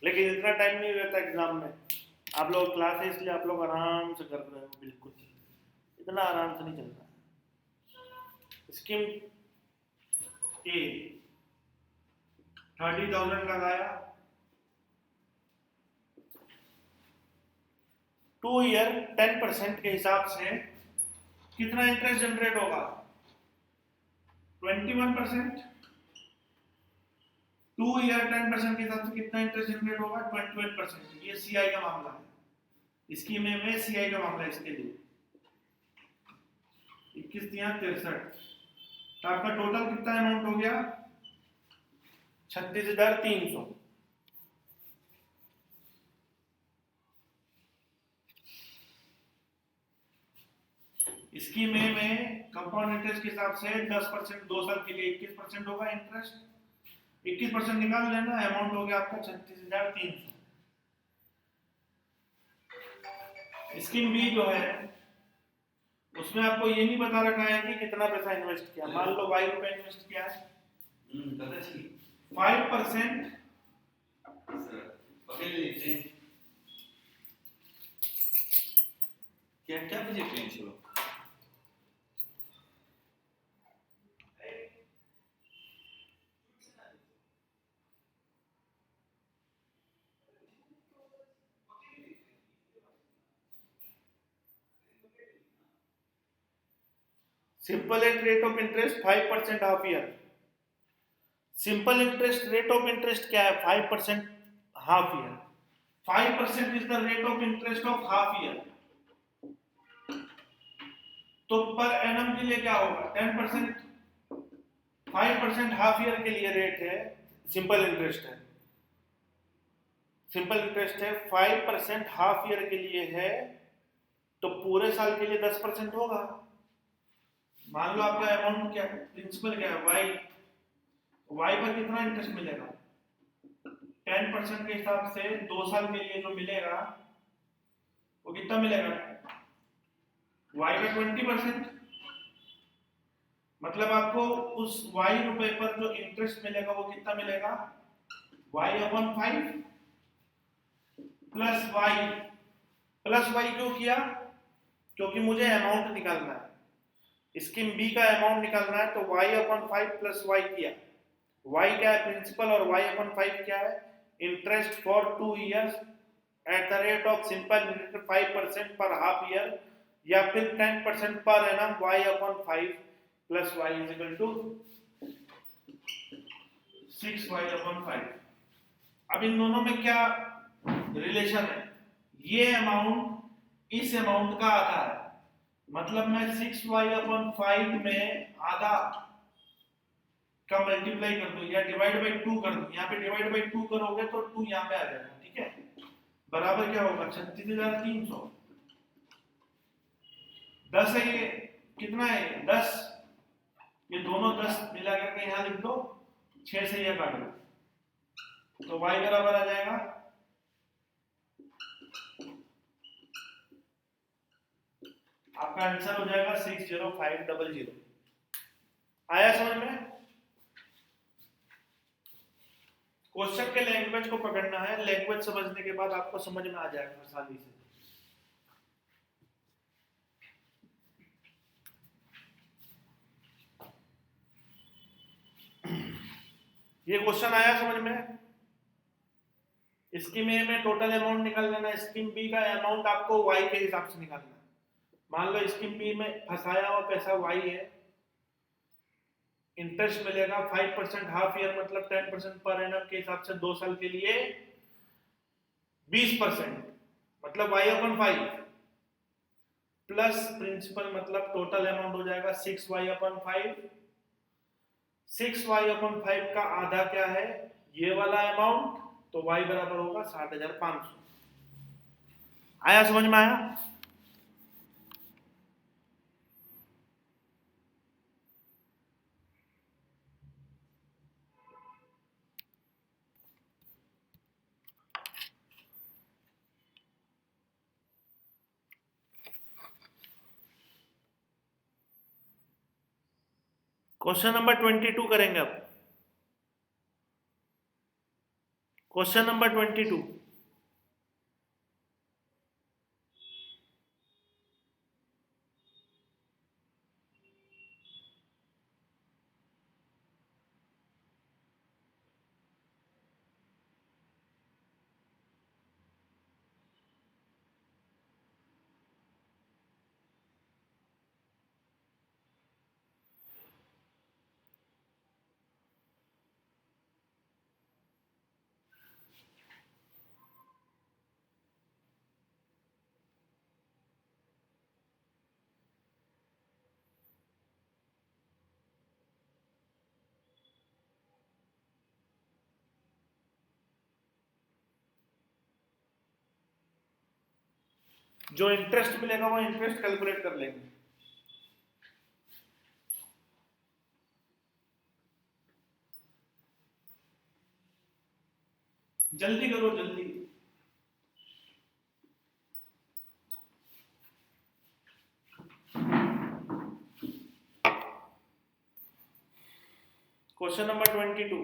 [SPEAKER 2] लेकिन इतना टाइम नहीं रहता एग्जाम में, आप लोग क्लास है इसलिए आप लोग आराम से कर रहे हो, बिल्कुल इतना आराम से नहीं चलता। स्कीम ए 30,000 लगाया, 2 ईयर 10% के हिसाब से कितना इंटरेस्ट जनरेट होगा? 21%। 2 ईयर 10% के हिसाब से कितना इंटरेस्ट जनरेट होगा? 21%। ये सीआई का मामला है, स्कीम ए में सीआई का मामला है। इसके लिए 21 दिया 63, तो आपका टोटल कितना अमाउंट हो गया? 36,300। स्कीम ए में कंपाउंड इंटरेस्ट के हिसाब से 10% 2 साल के लिए 21% होगा इंटरेस्ट, 21% निकाल लेना, अमाउंट हो गया आपका 36,300। स्कीम बी जो है उसमें आपको ये नहीं बता रखा है कि कितना पैसा इन्वेस्ट किया। मान लो y रुपए इन्वेस्ट किया है, 5%
[SPEAKER 1] क्या क्या मुझे क्लेम चलो
[SPEAKER 2] simple rate of interest 5% half year। Simple interest rate of interest क्या है? 5% half year. 5% is the rate of interest of half year. तो पर एनम के लिए क्या होगा? 10%। 5% हाफ ईयर के लिए रेट है, सिंपल इंटरेस्ट है। सिंपल इंटरेस्ट है 5% हाफ ईयर के लिए है, तो पूरे साल के लिए 10% होगा। मान लो आपका अमाउंट क्या है, प्रिंसिपल क्या है? वाई पर कितना इंटरेस्ट मिलेगा? 10% के हिसाब से 2 साल के लिए जो मिलेगा वो कितना मिलेगा? वाई का 20%। मतलब आपको उस वाई रुपए पर जो इंटरेस्ट मिलेगा वो कितना मिलेगा? Y upon 5 plus y. Plus y क्यों किया? क्योंकि मुझे अमाउंट निकालना है, स्कीम बी का अमाउंट निकालना है, तो y अपॉन 5 प्लस वाई किया। y क्या है? प्रिंसिपल, और y अपॉन 5 क्या है? Interest for 2 years at the rate of simple 5% per half year, या फिर 10% per annum y upon 5 plus y is equal to 6y upon 5। अब इन दोनों में क्या रिलेशन है? ये अमाउंट इस अमाउंट का आधा है, मतलब मैं 6y अपॉन 5 में आधा का मल्टीप्लाई कर दूं या डिवाइड बाई 2 कर दूं। यहाँ पे डिवाइड बाई 2 करोगे तो 2 यहाँ पे आ जाएगा, ठीक है? बराबर क्या होगा? 36,300। 10 है ये, कितना है? 10। ये दोनों 10 मिला करके यहाँ लिख दो, 6 से ये काट लो, तो y बराबर आ जाएगा आपका आंसर हो जाएगा 60500। आया समझ में? क्वेश्चन के लैंग्वेज को पकड़ना है, लैंग्वेज समझने के बाद आपको समझ में आ जाएगा आसानी से। ये क्वेश्चन आया समझ में? स्कीम ए में टोटल अमाउंट निकाल लेना, स्कीम बी का अमाउंट आपको वाई के हिसाब से निकालना है। मान लो स्कीम बी में फंसाया हुआ पैसा वाई है, इंटरेस्ट मिलेगा 5% हाफ ईयर मतलब 10% पर एनम के हिसाब से 2 साल के लिए 20% मतलब y/5 प्लस प्रिंसिपल मतलब टोटल अमाउंट हो जाएगा 6y/5। 6y/5 का आधा क्या है? ये वाला अमाउंट, तो y बराबर होगा 60,500। आया समझ में? आया? क्वेश्चन नंबर 22 करेंगे अब। Question number 22। जो इंटरेस्ट मिलेगा वो इंटरेस्ट कैलकुलेट कर लेंगे। जल्दी करो जल्दी। Question number 22।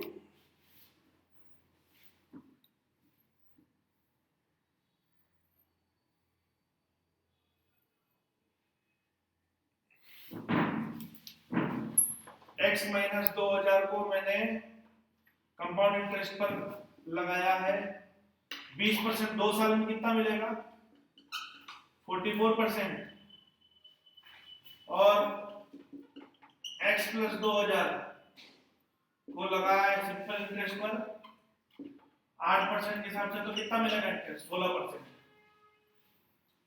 [SPEAKER 2] x माइनस 2000 को मैंने कंपाउंड इंटरेस्ट पर लगाया है। 20% 2 साल में कितना मिलेगा? 44%। और x प्लस 2000 को लगाया है सिंपल इंटरेस्ट पर 8% के हिसाब से, तो कितना मिलेगा इंटरेस्ट? 16%।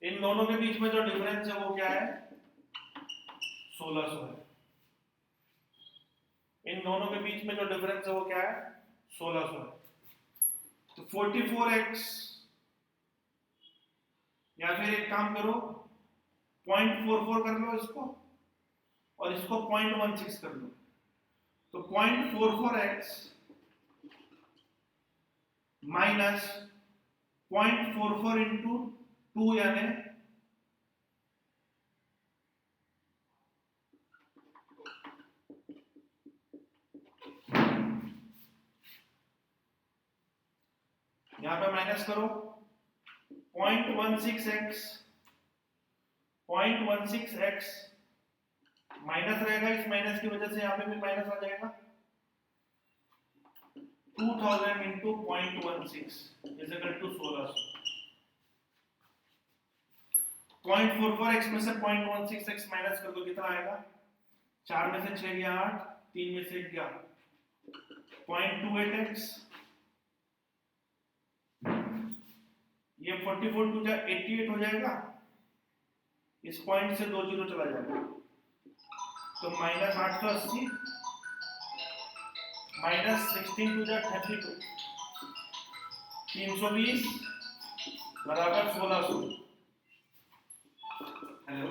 [SPEAKER 2] इन दोनों के बीच में जो डिफरेंस है वो क्या है? 1600 है। इन दोनों के बीच में जो डिफरेंस है वो क्या है? 1600 है। तो 44x, या फिर एक काम करो 0.44 कर लो इसको और इसको 0.16 कर लो। तो 0.44x माइनस 0.44 इंटू 2 यानी यहां पे माइनस करो 0.16x माइनस रहेगा, इस माइनस की वजह से यहां पे भी माइनस आ जाएगा। 2000 into 0.16 is equal to 1600। 0.44x में से 0.16x माइनस कर दो, कितना आएगा? 4 में से 6 गया 8, 3 में से 1 गया 0.28x। ये 44 टू 88 हो जाएगा, इस पॉइंट से 2 जीरो चला जाएगा, तो माइनस 880 माइनस 16 टू 32, 320 बराबर 1600।
[SPEAKER 1] हेलो,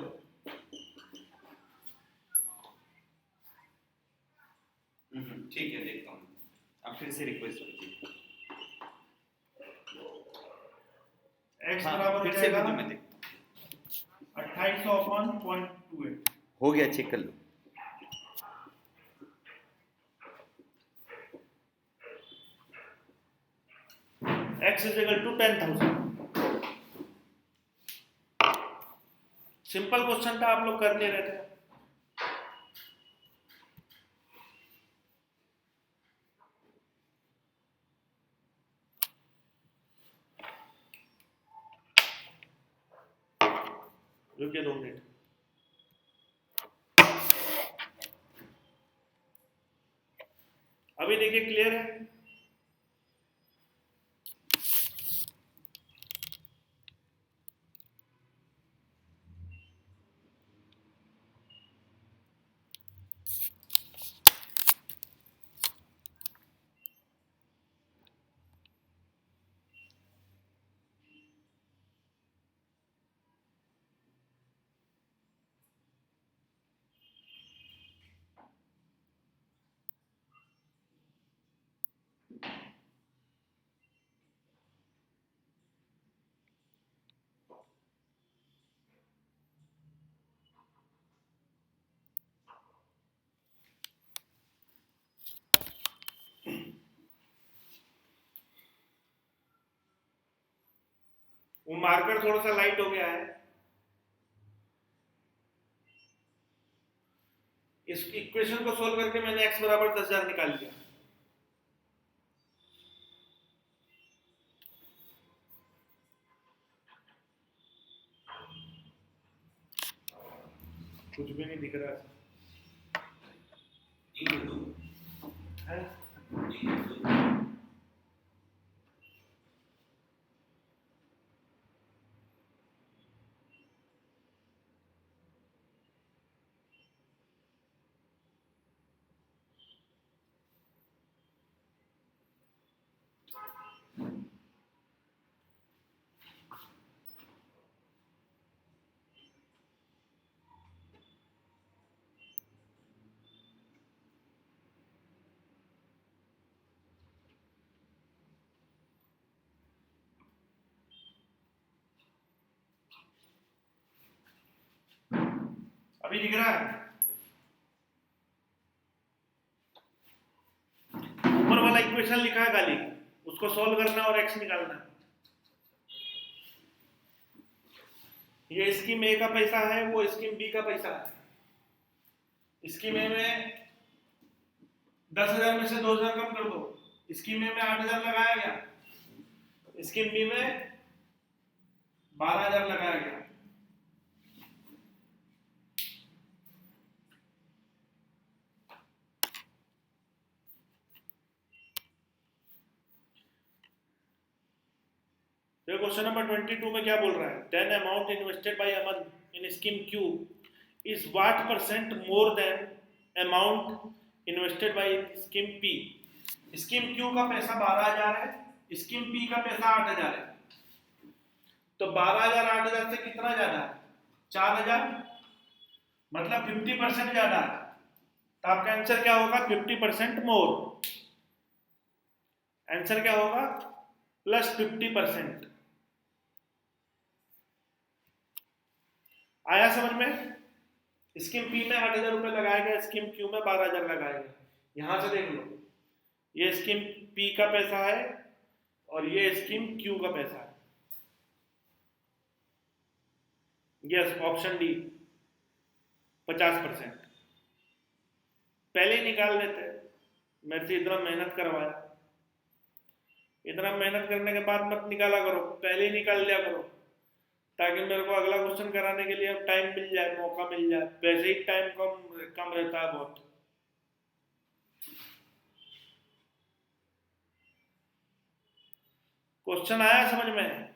[SPEAKER 1] ठीक है, देखता हूँ। अब फिर से रिक्वेस्ट कीजिए।
[SPEAKER 2] x बराबर
[SPEAKER 1] फिर
[SPEAKER 2] हो
[SPEAKER 1] से
[SPEAKER 2] जाएगा
[SPEAKER 1] भेजो, मैं देखता
[SPEAKER 2] 2800 अपॉन 0.28।
[SPEAKER 1] हूँ। हो गया, चेक कर लो।
[SPEAKER 2] x is equal to 10,000। Simple question था, आप लोग कर ले रहे थे। रुकिए 2 मिनट। अभी देखिए क्लियर है? वो मार्कर थोड़ा सा लाइट हो गया है। इस इक्वेशन को सोल्व करके मैंने x बराबर 10,000 निकाल लिया। कुछ भी नहीं दिख रहा है। अभी दिख रहा है? ऊपर वाला इक्वेशन लिखा है खाली, उसको सोल्व करना और x निकालना है। ये स्कीम ए का पैसा है, वो स्कीम बी का पैसा है। स्कीम ए में 10,000 में से 2,000 कम कर दो। स्कीम ए में 8,000 लगाया गया, स्कीम बी में 12,000 लगाया गया। क्वेश्चन नंबर 22 में क्या बोल रहा है? Then amount invested by Aman in scheme Q is what percent more than amount invested by scheme P. Scheme Q का पैसा 12,000 है, स्कीम पी का पैसा 8,000 है। तो 12,000 8,000 से कितना ज्यादा है? 4,000, मतलब 50% ज्यादा है। तो आपका आंसर क्या होगा? 50% मोर। आंसर क्या होगा? प्लस 50%। आया समझ में? स्कीम पी में 8,000 रुपए लगाया गया, स्कीम क्यू में 12,000 लगाया गया। यहां से देख लो, ये स्कीम पी का पैसा है और ये स्कीम क्यू का पैसा है। Yes, option D 50%। पहले ही निकाल देते, मेरे से इतना मेहनत करवाया। इतना मेहनत करने के बाद मत निकाला करो, पहले ही निकाल लिया करो, ताकि मेरे को अगला क्वेश्चन कराने के लिए टाइम मिल जाए, मौका मिल जाए। वैसे ही टाइम कम रहता है बहुत। क्वेश्चन आया समझ में?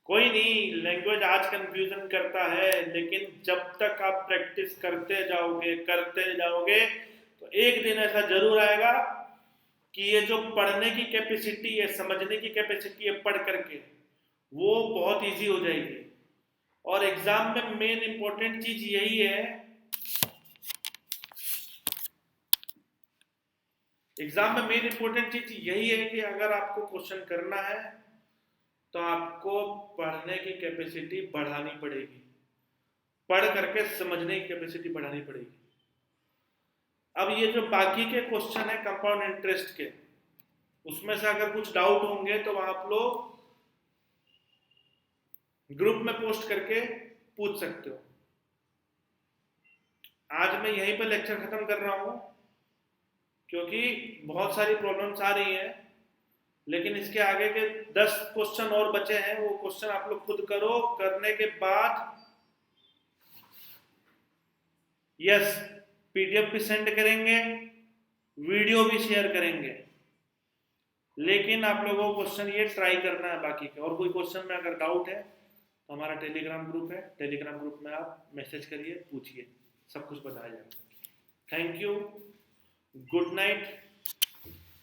[SPEAKER 2] कोई नहीं, लैंग्वेज आज कंफ्यूजन करता है, लेकिन जब तक आप प्रैक्टिस करते जाओगे तो एक दिन ऐसा जरूर आएगा कि ये जो पढ़ने की कैपेसिटी है, समझने की कैपेसिटी है पढ़ करके, वो बहुत इजी हो जाएगी। और एग्जाम में मेन इंपॉर्टेंट चीज यही है, एग्जाम में मेन इंपॉर्टेंट चीज यही है कि अगर आपको क्वेश्चन करना है तो आपको पढ़ने की कैपेसिटी बढ़ानी पड़ेगी, पढ़ करके समझने की कैपेसिटी बढ़ानी पड़ेगी। अब ये जो बाकी के क्वेश्चन है कंपाउंड इंटरेस्ट के, उसमें से अगर कुछ डाउट होंगे तो आप लोग ग्रुप में पोस्ट करके पूछ सकते हो। आज मैं यहीं पर लेक्चर खत्म कर रहा हूं, क्योंकि बहुत सारी प्रॉब्लम्स आ रही हैं, लेकिन इसके आगे के 10 क्वेश्चन और बचे हैं, वो क्वेश्चन आप लोग खुद करो। करने के बाद यस, पीडीएफ भी सेंड करेंगे, वीडियो भी शेयर करेंगे, लेकिन आप लोगों को क्वेश्चन ये ट्राई करना है बाकी के। और कोई क्वेश्चन में अगर डाउट है तो हमारा टेलीग्राम ग्रुप है, टेलीग्राम ग्रुप में आप मैसेज करिए, पूछिए, सब कुछ बताया जाएगा। थैंक यू, गुड नाइट,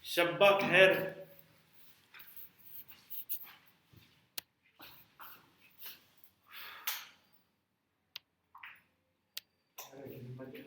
[SPEAKER 2] शब्बा खैर।
[SPEAKER 3] अरे हिम्मत है,